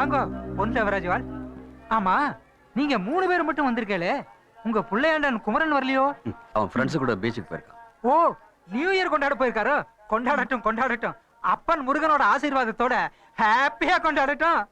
வாங்க பொன் தேவராஜ்வால். ஆமா, நீங்க 3 பேர் மட்டும் வந்திருக்கீங்களே, உங்க புள்ளையாண்டன் குமரன் வரலையோ? அவன் ஃப்ரெண்ட்ஸ் கூட பீச்சுக்கு போயிருக்கான். ஓ, நியூ இயர் கொண்டாட போயிருக்காரோ? கொண்டாடட்டும் கொண்டாடட்டும். அப்பன் முருகனோட ஆசீர்வாதத்தோட ஹாப்பியா கொண்டாடட்டும்.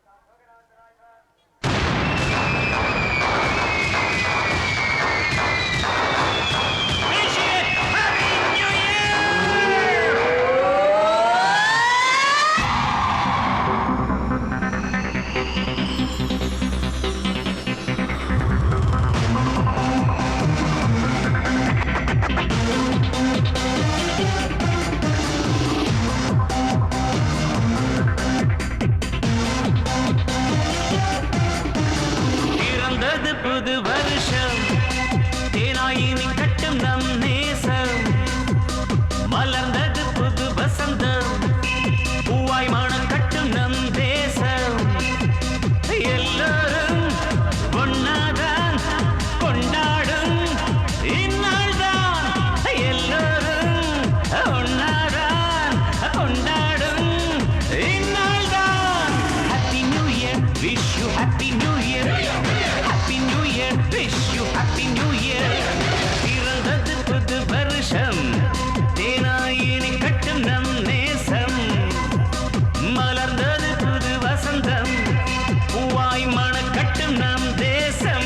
புது வருஷம் தேனாயினி கட்டும் நம் நேசம், மலர்ந்தது புது வசந்தம், பூவாய் மனம் கட்டும் நம் தேசம். எல்லோரும் ஒன்னாதான் கொண்டாடும் இந்நாள்தான், எல்லோரும் ஒன்னாதான் கொண்டாடும் இந்நாள்தான். Happy new year, wish you happy new year. Wish you happy new year. பிறந்தது புது வருஷம் தேனாயினி கட்டும் நம் நேசம், மலர்ந்தது புது வசந்தம், பூவாய் மனம் கட்டும் நம் தேசம்.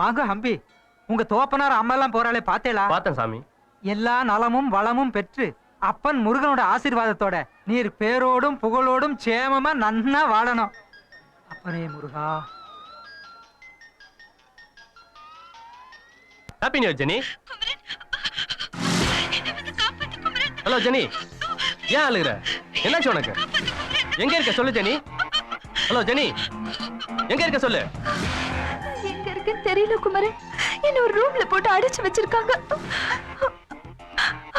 வாங்க ஹம்பி, உங்க தோப்பனார் அம்மா எல்லாம் போறாளே பாத்தேளா? பார்த்தேன் சாமி. எல்லா நலமும் வளமும் பெற்று அப்பன் முருகனோட ஆசீர்வாதத்தோட நீர் பேரோடும் புகழோடும் சேமமா நன்னா வாழணும். அப்பனே முருகா. Happy new year Jenny. Hello Jenny, ஏன் அழுகுற? என்னாச்சு உனக்கு? எங்க இருக்க சொல்லு ஜெனி. ஹலோ ஜெனி, எங்க இருக்க சொல்லு. எங்க இருக்குன்னு தெரியல குமரன். என்ன ஒரு ரூம்ல போட்டு அடைச்சு வச்சிருக்காங்க.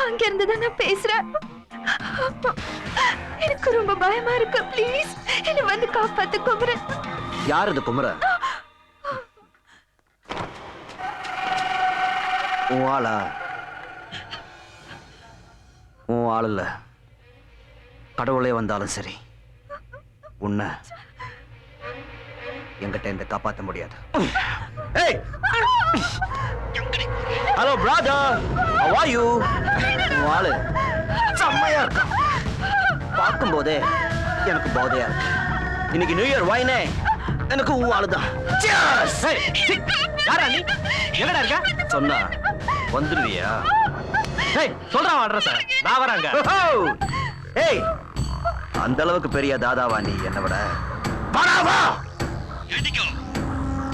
அங்க இருந்து தான் நான் பேசுறேன். எனக்கு ரொம்ப பயமா இருக்கு. ப்ளீஸ் என்ன வந்து காப்பாத்து குமரன். யார் இது குமர? உன் ஆளா? உன் ஆள் இல்ல. கடவுளே வந்தாலும் சரி, உன்னை என்கிட்ட இந்த காப்பாற்ற முடியாது. Hello brother, how are you? உன் ஆளு செம்மையா இருக்கு. பார்க்கும் போதே எனக்கு போதையா இருக்கு. இன்னைக்கு நியூ இயர் வைனே எனக்கு உன் ஆளுதான். யாரா நீ? எங்கடா இருக்க? சொன்னா வந்துருவியா? சொல்றான் அட்ரஸ். நான் வராங்க. ஏய், அந்த அளவுக்கு பெரிய தாதாவா நீ? என்ன விட வா.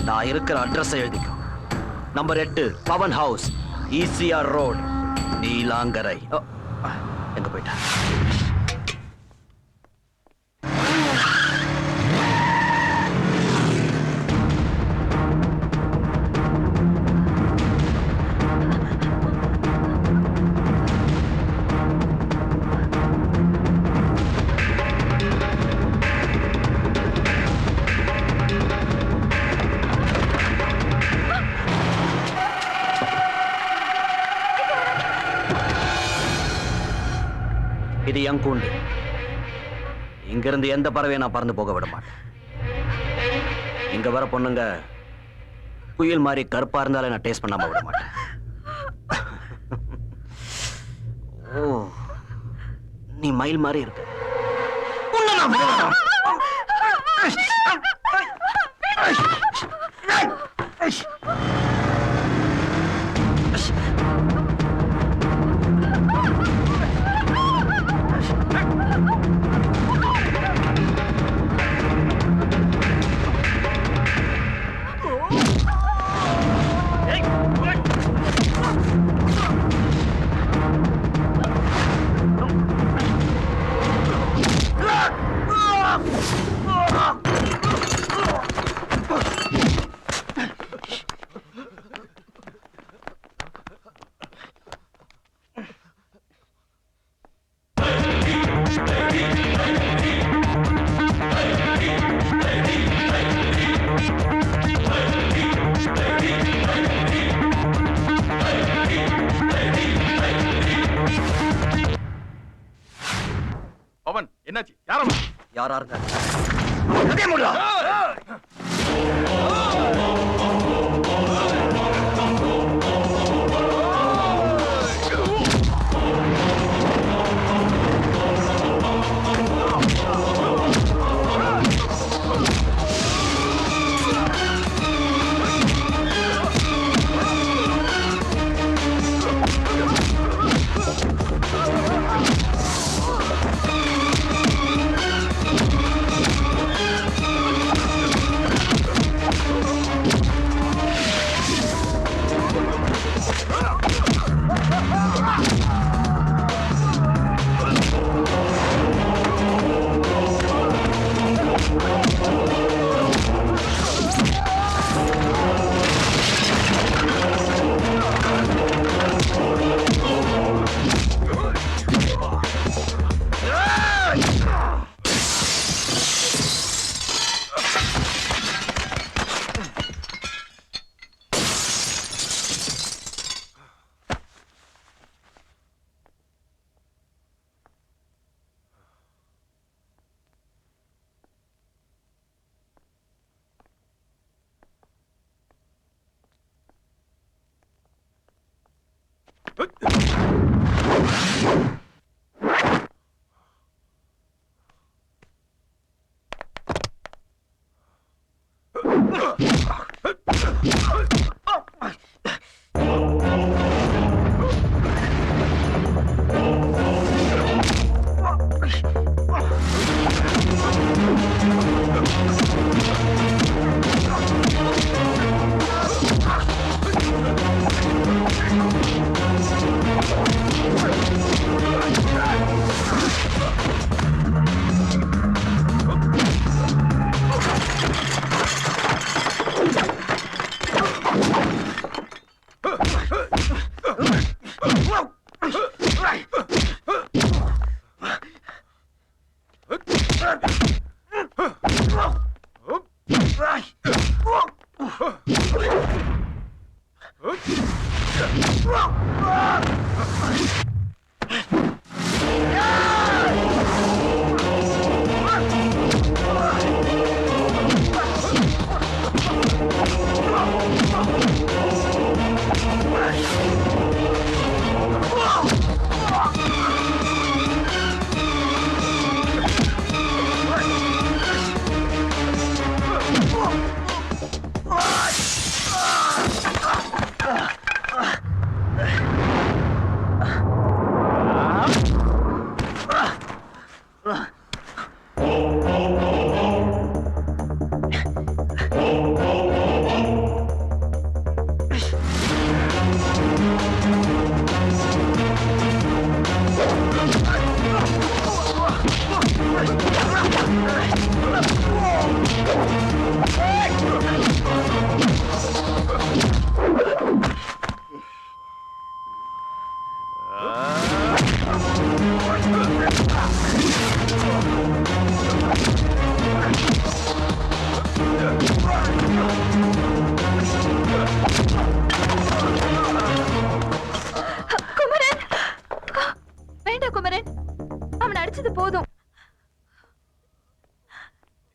நான் இருக்கிற அட்ரஸ் எழுதிக்கோ. Number 8 Pavan house, ECR road, Neelankarai. எங்க போயிட்டா? இது என் கூண்டு. இங்கிருந்து எந்த பறவையை நான் பறந்து போக விட மாட்டேன். இங்க வர பொண்ணுங்க குயில் மாதிரி கருப்பா இருந்தாலே நான் டேஸ்ட் பண்ணாம விட மாட்டேன். ஓ, நீ மயில் மாதிரி இருக்க. பவன், என்னாச்சு? யாரம்மா? யாரா இருக்க? குமரன், வேண்டாம் குமரன், அவன் அடிச்சது போதும்.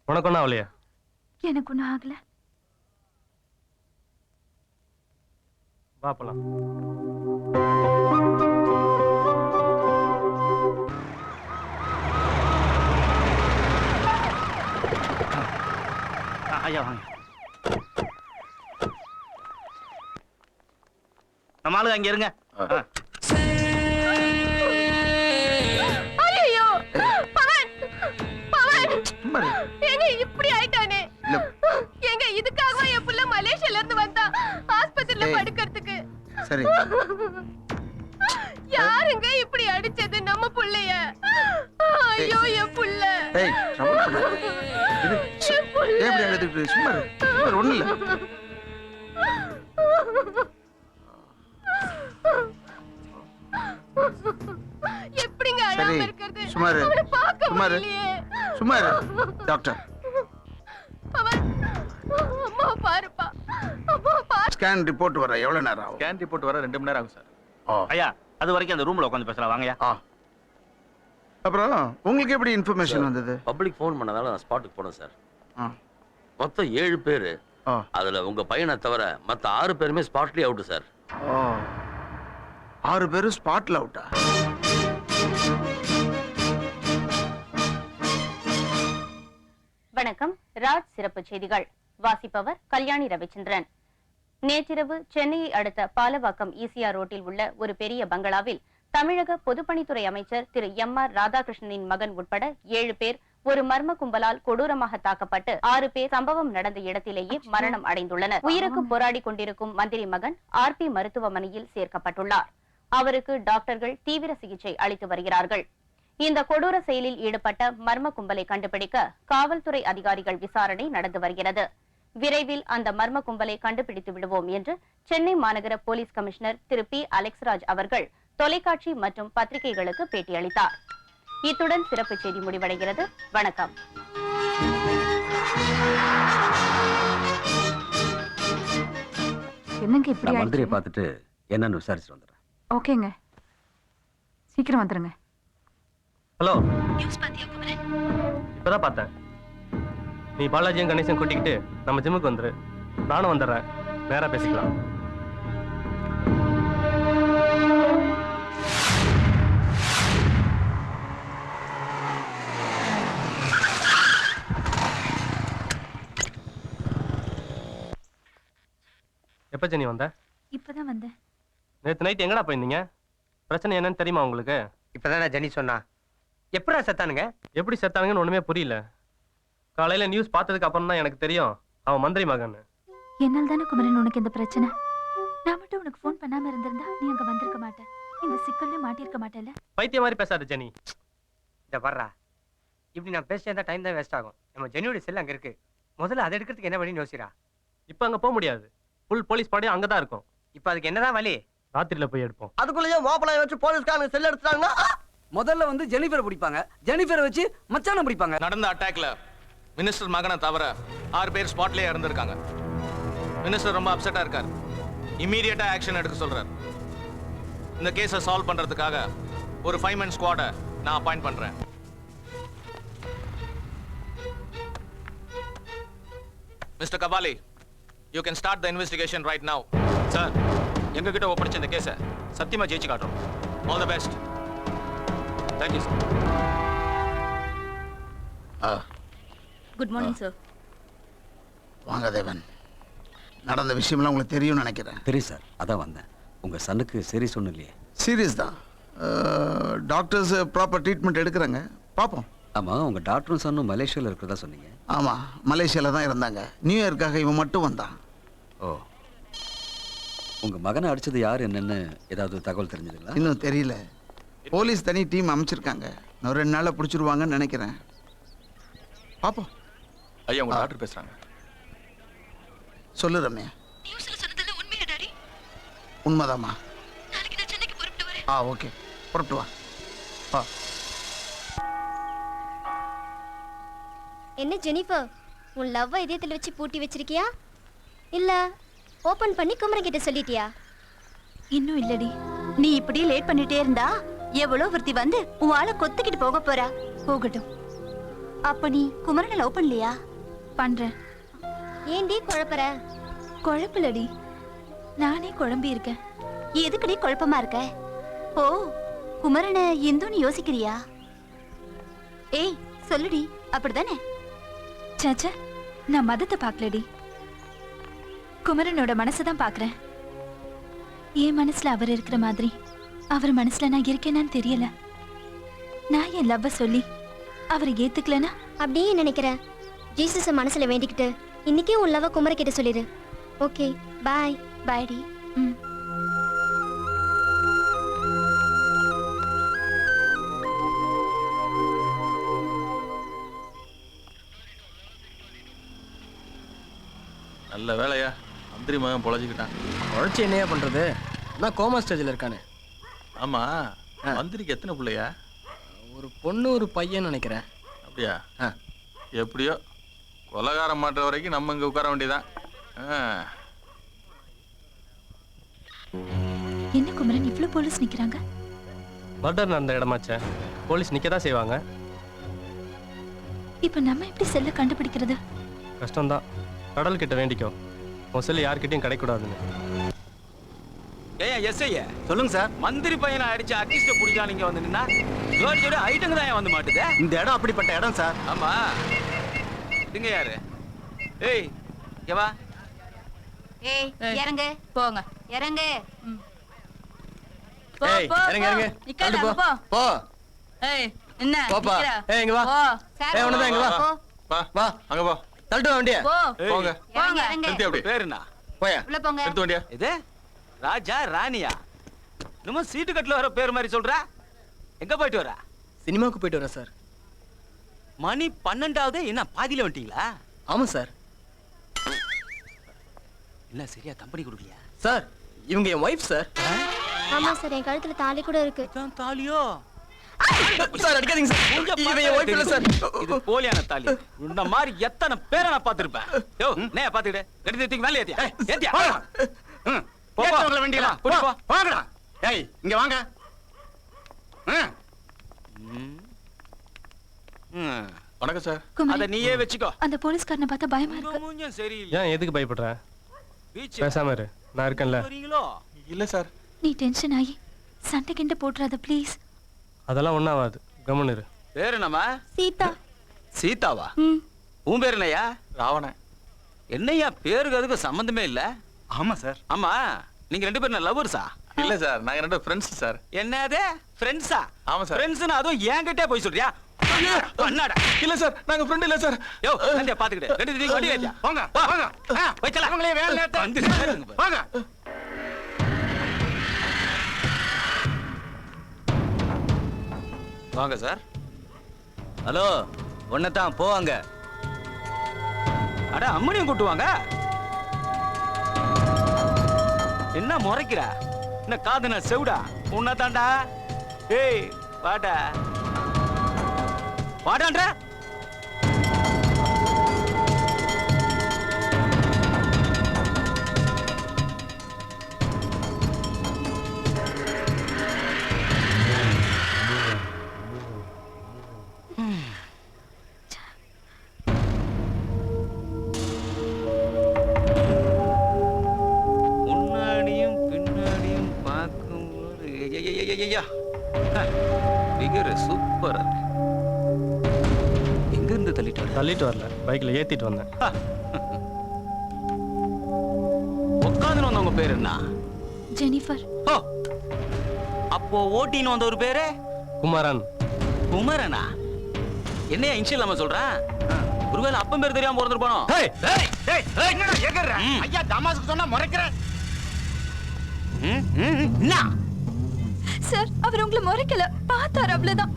உனக்கு ஒன்றும் ஆகலையா? எனக்கு ஒன்றும் ஆகல. வா போலாம். ஐயா வாங்க. நம்ம ஆளுங்க அங்க இருங்க. ஐயோ பவன், பவன் ஏங்க இப்படி ஆயிட்டானே? ஏங்க இதுக்காகவா என் புள்ள மலேசியால இருந்து வந்தா ஆஸ்பத்திரியில படுக்கிறதுக்கு? சரி, யாருங்க இப்படி அடிச்சது நம்ம புள்ளைய? ஐயோ என் புள்ள. ஏய் trouble பண்ணாத. இது என் புள்ள. ஏன் இப்படி அழுதுட்டு? சும்மா இரு. சும்மா இரு, ஒண்ணும் இல்ல. எப்படிங்க சரி, அழாம இருக்கிறது? சும்மா இரு. அவனை பார்க்க சும்மா இரு. முடியலையே. சும்மா இரு. டாக்டர் பவன், அம்மா பாருப்பா, அம்மா பாரு. ஸ்கேன் ரிப்போர்ட் வர எவ்வளவு நேரம் ஆகும்? ஸ்கேன் ரிப்போர்ட் வர 2 மணி நேரம் ஆகும் சார். ஐயா அது வரைக்கும் அந்த ரூம்ல உட்காந்து பேசலாம் வாங்கயா. அப்புறம் உங்களுக்கு எப்படி இன்ஃபர்மேஷன் வந்தது? பப்ளிக் ஃபோன் பண்ணதால நான் ஸ்பாட்டுக்கு போனேன் சார். ஆ. மொத்தம் 7 பேர். ஆ. அதுல உங்க பையனை தவிர மத்த 6 பேருமே ஸ்பாட்லயே அவுட் சார். ஓ, 6 பேரும் ஸ்பாட்ல அவுட்டா? வணக்கம். ராஜ் சிறப்பு செய்திகள் வாசிப்பவர் கல்யாணி ரவிச்சந்திரன். நேற்றிரவு சென்னையை அடுத்த பாலவாக்கம் ஈசிஆர் ரோட்டில் உள்ள ஒரு பெரிய பங்களாவில் தமிழக பொதுப்பணித்துறை அமைச்சர் திரு MR ராதாகிருஷ்ணனின் மகன் உட்பட 7 பேர் ஒரு மர்ம கும்பலால் கொடூரமாக தாக்கப்பட்டு 6 பேர் சம்பவம் நடந்த இடத்திலேயே மரணம் அடைந்துள்ளனர். உயிருக்கு போராடி கொண்டிருக்கும் மந்திரி மகன் RP மருத்துவமனையில் சேர்க்கப்பட்டுள்ளார். அவருக்கு டாக்டர்கள் தீவிர சிகிச்சை அளித்து வருகிறார்கள். இந்த கொடூர செயலில் ஈடுபட்ட மர்ம கும்பலை கண்டுபிடிக்க காவல்துறை அதிகாரிகள் விசாரணை நடந்து வருகிறது. விரைவில் அந்த மர்ம கும்பலை கண்டுபிடித்து விடுவோம் என்று சென்னை மாநகர போலீஸ் கமிஷனர் திரு P. அலெக்ஸ்ராஜ் அவர்கள் தொலைக்காட்சி மற்றும் பத்திரிகைகளுக்கு பேட்டியளித்தார். இத்துடன் சிறப்பு செய்தி முடிவடைகிறது. வணக்கம். என்னங்க இப்படி மந்திரியை பார்த்துட்டு என்னன்னு விசாரிச்சுட்டு வந்துடுறேன். ஓகேங்க, சீக்கிரம் வந்துருங்க. ஹலோ, நியூஸ் பாத்தியா குமரன்? இப்பதான் பார்த்தேன். நீ பாலாஜியும் கணேசன் கூட்டிக்கிட்டு நம்ம ஜிம்முக்கு வந்துரு. நானும் வந்துடுறேன். நேரா பேசிக்கலாம். எப்ப ஜெனி வந்த? இப்பதான் வந்தேன். நேத்து நைட் எங்கடா போயிருந்தீங்க? பிரச்சனை என்னன்னு தெரியுமா உங்களுக்கு? இப்பதானே ஜெனி சொன்னா. எப்படா செத்தானுங்க? எப்படி செத்தானுங்கன்னு ஒண்ணுமே புரியல. காலையில நியூஸ் பார்த்ததுக்கு அப்புறம் தான் எனக்கு தெரியும் அவன் மந்திரி மகன். என்னால் தானே குமரன் உனக்கு இந்த பிரச்சனை. நான் மட்டும் உனக்கு ஃபோன் பண்ணாம இருந்திருந்தா நீ அங்க வந்திருக்க மாட்டேன். இந்த சிக்கல்ல மாட்டிருக்க மாட்டேல்ல. பைத்திய மாதிரி பேசாத ஜெனி. இத வர்றா, இப்படி நான் பேசிட்டா டைம் தான் வேஸ்ட் ஆகும். நம்ம ஜெனியோட செல் அங்க இருக்கு. முதல்ல அதை எடுக்கிறதுக்கு என்ன வழின்னு யோசிக்கிறா. இப்ப அங்க போக முடியாது. ஃபுல் போலீஸ் படை அங்கதான் இருக்கும். இப்ப அதுக்கு என்னதான் வழி? ராத்திரில போய் எடுப்போம். அதுக்குள்ளேயே மாப்பிளைய வச்சு போலீஸ்காரங்க செல் எடுத்துட்டாங்கன்னா முதல்ல வந்து ஜெனிஃபரை பிடிப்பாங்க. ஜெனிஃபரை வச்சு மச்சான பிடிப்பாங்க. நடந்த அட்டாக்ல மினிஸ்டர் மகனை தவிர 6 பேர் ஸ்பாட்லயே இறந்திருக்காங்க. மினிஸ்டர் ரொம்ப அப்செட்டா இருக்கார். இமீடியட்டா ஆக்ஷன் எடுக்க சொல்றார். இந்த கேஸை சால்வ் பண்றதுக்காக ஒரு 5-man ஸ்குவாடை நான் அப்பாயிண்ட் பண்றேன். Mister Kabali, you can start the investigation right now. Sir, எங்ககிட்ட ஒப்படைச்ச இந்த கேஸை சத்தியமா ஜெயிச்சு காட்டுறோம். All the best. Thank you sir. Good morning sir. வாங்க தேவன். நடந்த விஷயம்லாம் உங்களுக்கு தெரியும்னு நினைக்கிறேன். தெரியும் சார், அதான் வந்தேன். உங்க சனுக்கு சரி சொன்னலையே. சீரியஸ் தான். டாக்டர்ஸ் ப்ராப்பர் ட்ரீட்மெண்ட் எடுக்கிறாங்க. பார்ப்போம். ஆமா, உங்க டாக்டரும் சன்னும் மலேசியால இருக்கிறதா சொன்னீங்க. ஆமாம், மலேசியாவில் தான் இருந்தாங்க. நியூ இயர்க்காக இவன் மட்டும் வந்தான். ஓ, உங்க மகனை அடிச்சது யார் என்னன்னு ஏதாவது தகவல் தெரிஞ்சதுங்களா? இன்னும் தெரியல. போலீஸ் தனி டீம் அமைச்சிருக்காங்க. இன்னும் 2 நாளில் பிடிச்சிருவாங்கன்னு நினைக்கிறேன். பார்ப்போம். ஐயா, உங்க டாக்டர் பேசுறாங்க. சொல்லு ரம்யா. நியூஸ்ல சொன்னதெல்லாம் உண்மையா டாடி? உண்மைதாம்மா. நாளைக்கு நான் சென்னைக்கு புறப்பட்டு வரேன். ஓகே, புறப்பட்டு வா. என்ன ஜெனிஃபர், உன் லவ்வை இதயத்தில் வச்சு பூட்டி வச்சிருக்கியா இல்ல ஓபன் பண்ணி குமரன் கிட்ட சொல்லிட்டியா? இன்னும் இல்லடி. நீ இப்படியே லேட் பண்ணிட்டே இருந்தா எவ்வளோ ஒருத்தி வந்து உன் ஆளை கொத்துக்கிட்டு போக போறா. போகட்டும். அப்ப நீ குமரனை லவ் பண்ணலையா? பண்றேன். ஏண்டி குழப்பற? குழப்பலடி, நானே குழம்பி இருக்கேன். எதுக்குடி குழப்பமா இருக்க? ஓ, குமரனை இந்துன்னு யோசிக்கிறியா? ஏய் சொல்லுடி, அப்படிதானே? சாச்சா, நான் மதத்தை பார்க்கலடி, குமரனோட மனசை பாக்குறேன். என் மனசுல அவர் இருக்கிற மாதிரி அவர் மனசுல நான் இருக்கேனான்னு தெரியல. நான் என் லவ்வ சொல்லி அவரை ஏத்துக்கலனா அப்படியே நினைக்கிறேன். ஜீசஸ மனசுல வேண்டிக்கிட்டு இன்னைக்கே உன் லவ்வ குமர கிட்ட சொல்லிடு. ஓகே, பாய். பாய்டி. நல்ல வேலையா, மந்திரி மகன் பொழைச்சிக்கிட்டான். உழைச்சி என்னையா பண்றது? நான் கோமா ஸ்டேஜில் இருக்கானே. ஆமா, மந்திரிக்கு எத்தனை பிள்ளையா? ஒரு பொண்ணு ஒரு பையன் நினைக்கிறேன். அப்படியா? எப்படியோ கொலகாரம் மாட்டுற வரைக்கும் நம்ம இங்க உட்கார வேண்டியதான். என்ன குமரன், இவ்ளோ போலீஸ் நிக்கிறாங்க? மர்டர் நடந்த இடமாச்சே, போலீஸ் நிக்க தான் செய்வாங்க. இப்ப நம்ம எப்படி செல்ல கண்டுபிடிக்கிறது? கஷ்டம்தான். கடல் கிட்ட வேண்டிக்கோ, உன் செல்லு யார்கிட்டயும் கிடைக்கூடாதுன்னு. ஏன் எஸ்ஐ சொல்லுங்க சார். மந்திரி பையனை அடிச்சு அக்கிஸ்ட பிடிச்சா நீங்க வந்து நின்னா ஜோடி ஐட்டங்க தான் வந்து மாட்டுது. இந்த இடம் அப்படிப்பட்ட இடம் சார். ஆமா, இதுங்க யாரு? ஏய் இங்க வா. ஏய் இறங்க. போங்க, இறங்க. ஏய், இறங்க இறங்க. தள்ளு போ. போ. ஏய் என்ன போப்பா. ஏய் இங்க வா. ஏய் உனதான் இங்க வா. வா வா, அங்க போ. தள்ளிட்டு வண்டியா. போங்க. போங்க, இறங்க. நிறுத்தி அப்படி. பேர் என்ன? போயா. உள்ள போங்க. எடுத்து வண்டியா. இது ராஜா ராணியா? நம்ம சீட்டு கட்டில வர பேர் மாதிரி சொல்ற. எங்க போயிட்டு வர? சினிமாவுக்கு போயிட்டு வரேன் சார். மணி 12ஆவது. என்ன பாதியில வந்துட்டீங்களா? ஆமா சார். என்ன சரியா கம்பெனி கொடுக்கலையா? சார், இவங்க என் ஒய்ஃப் சார். ஆமா சார், என் கழுத்துல தாலி கூட இருக்கு. இதான் தாலியோ? சார் அடிக்காதீங்க சார். இவன் என் ஒய்ஃப் இல்ல சார். இது போலியான தாலி. இந்த மாதிரி எத்தனை பேரை நான் பார்த்திருப்பேன். யோ நே பாத்துக்கிடு. ரெண்டு தூக்கி மேல ஏத்தியா. ஏத்தியா. போ போ. வண்டியில போ போ. வாங்கடா. ஏய் இங்க வாங்க. வணக்கம் சார். அத நீயே வெச்சுக்கோ. அந்த போலீஸ்காரனை பார்த்தா பயமா இருக்கு. மூஞ்சும் சரியில்லை. ஏன் எதுக்கு பயப்படுற? பீச் பேசாம இரு, நான் இருக்கேன்ல. வரீங்களோ? இல்ல சார். நீ டென்ஷன் ஆகி சண்டை கிண்ட போட்டுறாத ப்ளீஸ். அதெல்லாம் ஒண்ணாவாது, கம்முன்னு இரு. பேர் என்னம்மா? சீதா. சீதாவா? உன் பேர் என்னய்யா? ராவணன். என்னய்யா பேருக்கு அதுக்கு சம்பந்தமே இல்ல? ஆமா சார். ஆமா, நீங்க 2 பேரும் லவ்வர்ஸா? இல்ல சார், நாங்க 2 ஃப்ரெண்ட்ஸ் சார். என்னது ஃப்ரெண்ட்ஸா? ஆமா சார். ஃப்ரெண்ட்ஸ்னா அதுவும் என்கிட்ட போய் சொல்றியா? பண்ணாடா. இல்ல சார், நாங்க ஃப்ரெண்ட் இல்ல சார். யோ நந்தியா பாத்துக்கிட்டு. ரெண்டு தீங்க வண்டி ஏத்தியா. வாங்க வாங்க. போய் சல. அவங்களே வேலை நேரத்தை வந்து வாங்க. வாங்க சார். ஹலோ, ஒன்னதான் போவாங்க. அட அம்மனியும் கூட்டுவாங்க. என்ன முறைக்கிற? என்ன காதுனா செவுடா? உன்னதான்டா. ஏய் வாடா. வாடான்ற. ஐயா பிகர் சூப்பர். எங்க இருந்து தள்ளிட்டு வரல, பைக்ல ஏத்திட்டு வந்தேன். உட்காந்து வந்தவங்க பேர் என்ன? ஜெனிஃபர். ஓ, அப்போ ஓட்டின்னு வந்த ஒரு பேரு குமரன். குமரனா? என்னையா இன்ஷியல் நம்ம சொல்றேன்? ஒருவேளை அப்பன் பேர் தெரியாம போறதுப்பானோ? ஐயா தமாசுக்கு சொன்னா முறைக்கிறேன். சார், அவர் உங்களை முறைக்கல, பார்த்தாரு, அவ்வளவுதான்.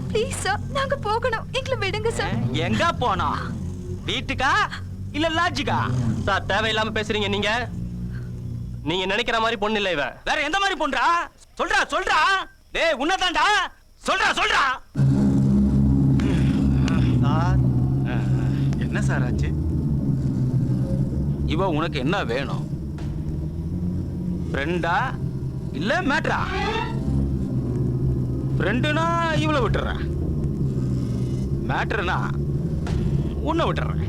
ப்ளீஸ் சார், நாங்க போகணும், எங்களை விடுங்க சார். எங்க போனா? வீட்டுக்கா இல்ல லாட்ஜுக்கா? சார், தேவையில்லாம பேசுறீங்க நீங்க. நீங்க நினைக்கிற மாதிரி பொண்ணு இல்ல இவ. வேற எந்த மாதிரி பொண்ணுடா? சொல்றா சொல்றா. டேய் உன்னதான்டா. சொல்றா சொல்றா. சார், என்ன சார் ஆச்சு? இவ உனக்கு என்ன வேணும்? ஃப்ரெண்டா இல்ல மேட்ரா? ஃப்ரெண்டுனா இவளை விட்டுறேன், மேட்ருனா உன்னை விட்டுறேன்.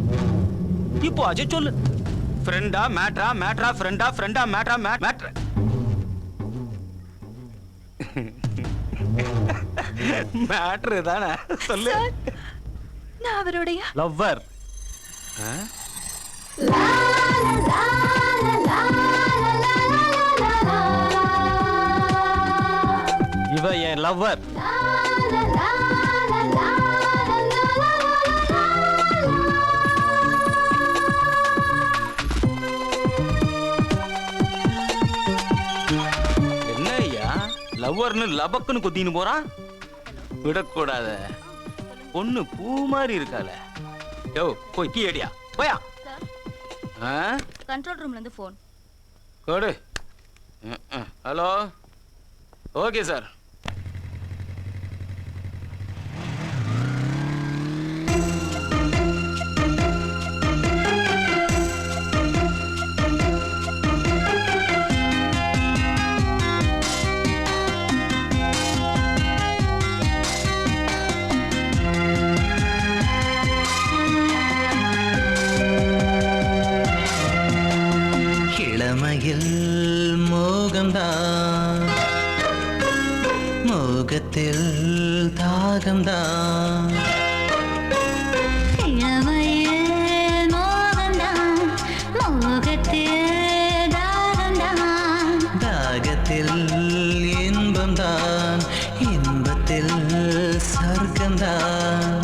இப்போ அஜய் சொல்லு, ஃப்ரெண்டா மேட்ரா? மேட்ரா ஃப்ரெண்டா? ஃப்ரெண்டா மேட்ரா? மேட்ரு மேட்ரு தானே, சொல்லு. நான் அவருடைய லவ்வர். இவ என் லவ்வர். என்ன ஐயா லவ்வர்னு லபக்குன்னு குத்தின்னு போறான்? விடக்கூடாத, பொண்ணு பூ மாதிரி இருக்கால. யோ போய் டீ அடியா, போயா. கண்ட்ரோல் ரூம்ல இருந்து போன் கொடு. Hello, okay sir. இளமையில் மோகம்தான், மோகத்தில் தாகம்தான். இளமையில் மோகம்தான், மோகத்தில் தாகம்தான். தாகத்தில் இன்பம்தான், இன்பத்தில் சொர்க்கம்தான்.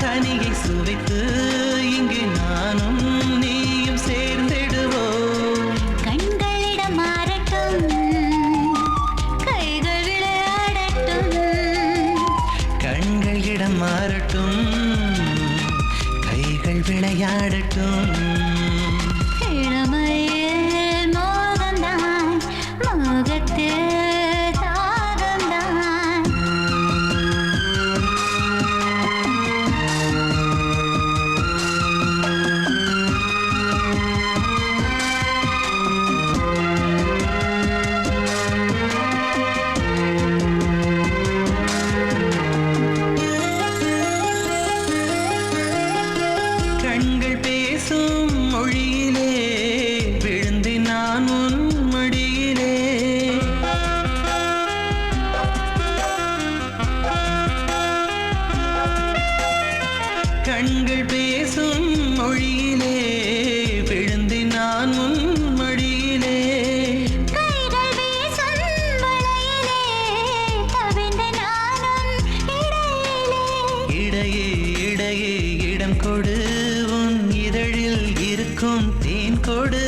கனியை சுவைத்து இங்கு நானும் நீயும் சேர்ந்திடுவோம். கண்களிடம் மாறட்டும், கைகள் விளையாடட்டும். கண்களிடம் மாறட்டும், கைகள் விளையாடட்டும். இளமையில் மோகம்தான், மோகத்தில் கண்கள் பேசும் மொழியிலே விழுந்து நான் உன் மடியிலே. கைகள் வீசும் வளையிலே தவிழ்ந்து நானும் இடையிலே. இடையே இடையே இடம் கொடு, உன் இதழில் இருக்கும் தேன் கொடு.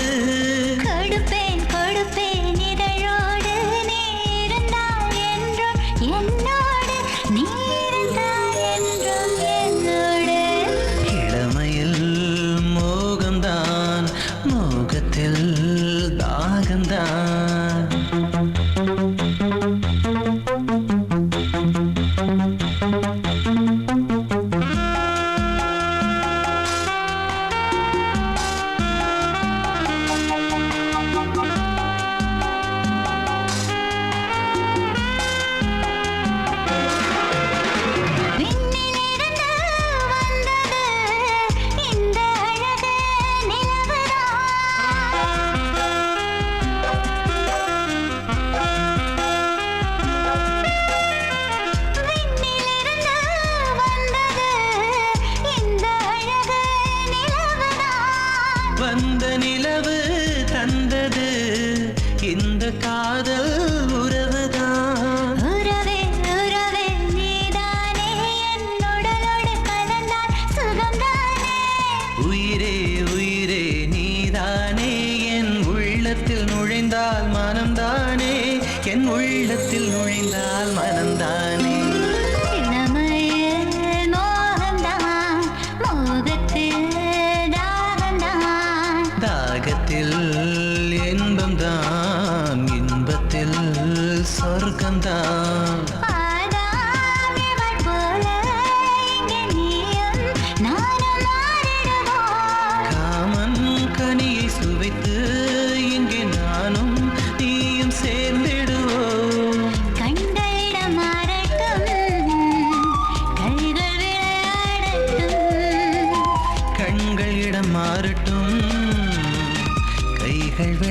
கொடுப்பேன் கொடுப்பேன் இதழோடு, நீ இருந்தால் என்றும் என்னோடு, நீ இருந்தால் என்றும் என்னோடு. இளமையில் மோகம்தான், மோகத்தில் தாகம்தான்.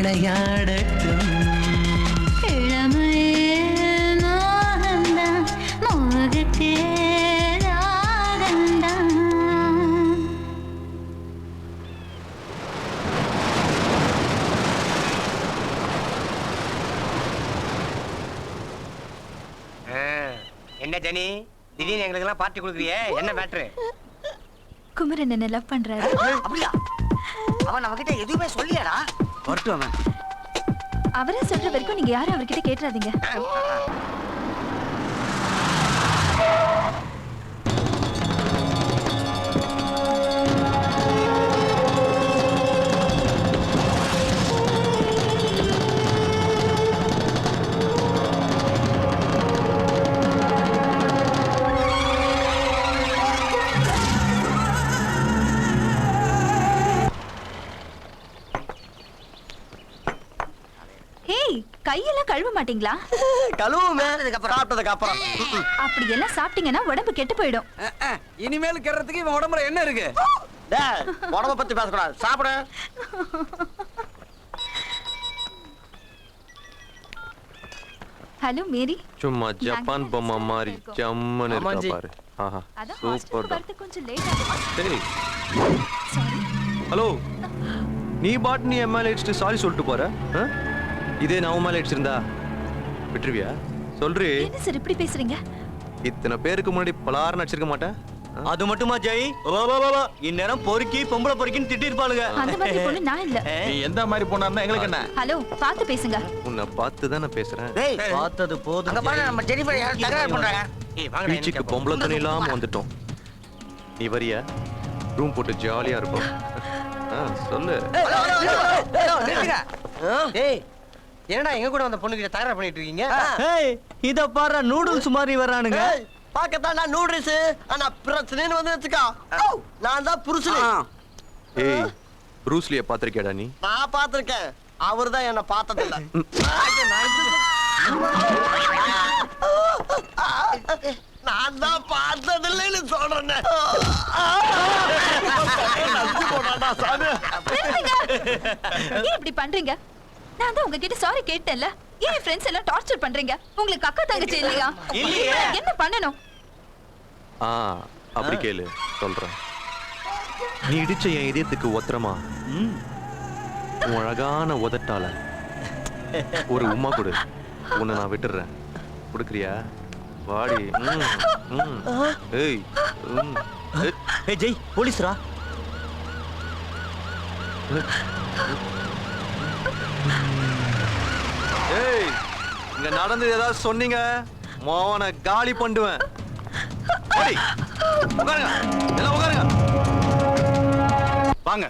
விளையாடட்டும். இளமையே மோகம்தான், மோகத்தே ராகம்தான். என்ன ஜெனி, திடீர்னு எங்களுக்கு எல்லாம் பார்ட்டி கொடுக்குறியே, என்ன மேட்ரு? குமரன் என்ன லவ் பண்றாரு. அப்படியா? அவன் நம்ம கிட்ட எதுவுமே சொல்லியாடா? வரட்டும் அவன். அவரே சொல்ற வரைக்கும் நீங்க யாரும் அவர்கிட்ட கேட்டுறாதீங்க. கையெல்லாம் கழுவ மாட்டீங்களா? கழுவுமே, சாப்பிட்டதுக்கு அப்புறம். அப்படி எல்லாம் சாப்பிட்டீங்கன்னா உடம்பு கெட்டு போயிடும். இனிமேல் கெடுறதுக்கு இவன் உடம்புல என்ன இருக்கு? உடம்ப பத்தி பேசக்கூடாது, சாப்பிடு. Hello Mary. சும்மா ஜப்பான் பொம்மை மாதிரி ஜம்மன்னு இருக்கா பாரு. ஆஹா சூப்பர். கொஞ்சம் லேட் ஆகும். சரி. ஹலோ, நீ பாட் நீ எம்எல்ஏ அடிச்சுட்டு சாரி சொல்லிட்டு போற. இதே நான் மேல அடிச்சிருந்தா விட்டுருவியா? சொல்றி. என்ன சார் இப்படி பேசுறீங்க? இத்தனை பேருக்கு முன்னாடி பலாரம் அடிச்சிருக்க மாட்டேன். அது மட்டுமா ஜெய்? இந்நேரம் பொறுக்கி பொம்பளை பொறுக்கின்னு திட்டி இருப்பாளுங்க. அந்த மாதிரி பொண்ணு நான் இல்ல. நீ எந்த மாதிரி பொண்ணா இருந்தா எங்களுக்கு என்ன? ஹலோ, பார்த்து பேசுங்க. உன்னை பார்த்து தான் நான் பேசுறேன். டேய், பார்த்தது போதும். அங்க பாரு, நம்ம ஜெனிஃபர் யார் தகராறு பண்றாங்க. ஏய் வாங்க. பீச்சுக்கு பொம்பளை துணி இல்லாம வந்துட்டோம். நீ வரியா? ரூம் போட்டு ஜாலியா இருக்கும். சொல்லு. ஏய், என்னடா எங்க கூட வந்த பொண்ணு கிட்ட தகராறு பண்ணிட்டு இருக்கீங்க? ஏய், இத பாரு, நூடுல்ஸ் மாதிரி வரானுங்க. பாக்கத்தான் நான் நூடுல்ஸ், ஆனா பிரச்சனைன்னு வந்து வெச்சுக்கா. நான் தான் புருஷன். ஏய், ப்ரூஸ்லிய பாத்திருக்கேடா நீ? நான் பாத்திருக்கேன், அவர்தான் என்ன பார்த்தது இல்ல. நான் தான் பார்த்தது இல்லைன்னு சொல்றேன். ஏன் இப்படி பண்றீங்க? நான் தான் உங்ககிட்ட சாரி கேட்டேன்ல. ஏன் ஃப்ரெண்ட்ஸ் எல்லாம் டார்ச்சர் பண்றீங்க? உங்களுக்கு அக்கா தங்கச்சி இல்லையா? என்ன பண்ணணும்? அப்படி கேளு, சொல்றேன். நீ இடிச்ச என் இதயத்துக்கு ஒத்தரமா உன் அழகான உதட்டால ஒரு உம்மா கொடு. உன்னை நான் விட்டுறேன். கொடுக்குறியா? வாடி. ஏய், ஏய் ஜெய், போலீஸ்ரா. ஏய், இங்க நடந்தது ஏதாவது சொன்னீங்க மோவனை காலி பண்ணுவேன். உட்காருங்க, எல்லாம் உட்காருங்க. வாங்க.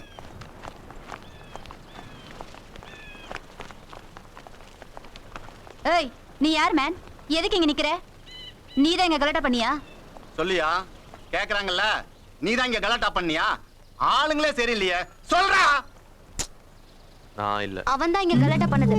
ஏய், நீ யார் மேன்? எதுக்கு இங்க நிக்கிற? நீதான் இங்க கலாட்டா பண்ணியா? சொல்லியா? கேக்குறாங்கல்ல, நீதான் இங்க கலாட்டா பண்ணியா? ஆளுங்களே சரியில்லையே, சொல்றா. நான் இல்ல. அவன் தான் இங்க கலாட்டா பண்ணது.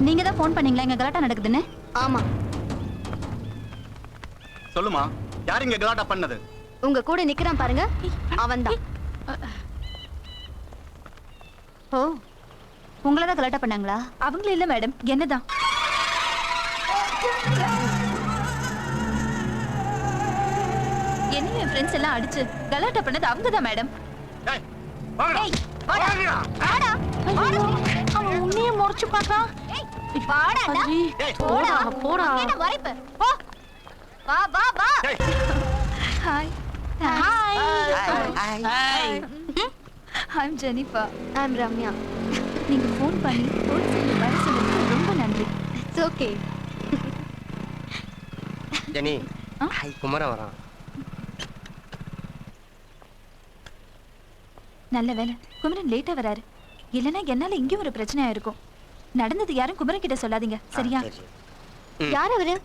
நீங்க தான் ஃபோன் பண்ணீங்களா இங்க கலாட்டா நடக்குதுன்னு? ஆமா. சொல்லுமா, யார் இங்க கலாட்டா பண்ணது? உங்க கூட நிக்கிறான் பாருங்க, அவன்தான். ஓ, உங்களை தான் கலாட்டா பண்ணாங்களா? அவங்கள இல்ல மேடம், என்னதான். என்னையும் என் ஃப்ரெண்ட்ஸ் எல்லாம் அடிச்சு கலாட்டா பண்ணது அவங்க தான் மேடம். அவன் உன்னையே முறைச்சு பார்க்கறான். போடா போடா. என்ன வரைப்பு? போ. வா வா வா. Hi. Hi. I'm Jennifer. I'm Ramya. நீங்க ஃபோன் பண்ணி போலீஸ் வர சொன்னதுக்கு ரொம்ப நன்றி. It's okay. ஜெனி, குமரன் வரான். நல்ல வேலை குமரன் லேட்டா வராரு. இல்லனா என்னால இங்க ஒரு பிரச்சனை ஆயிருக்கும். நடந்தது யாரும் குமரன் கிட்ட சொல்லாதீங்க, சரியா? யார் அவரு?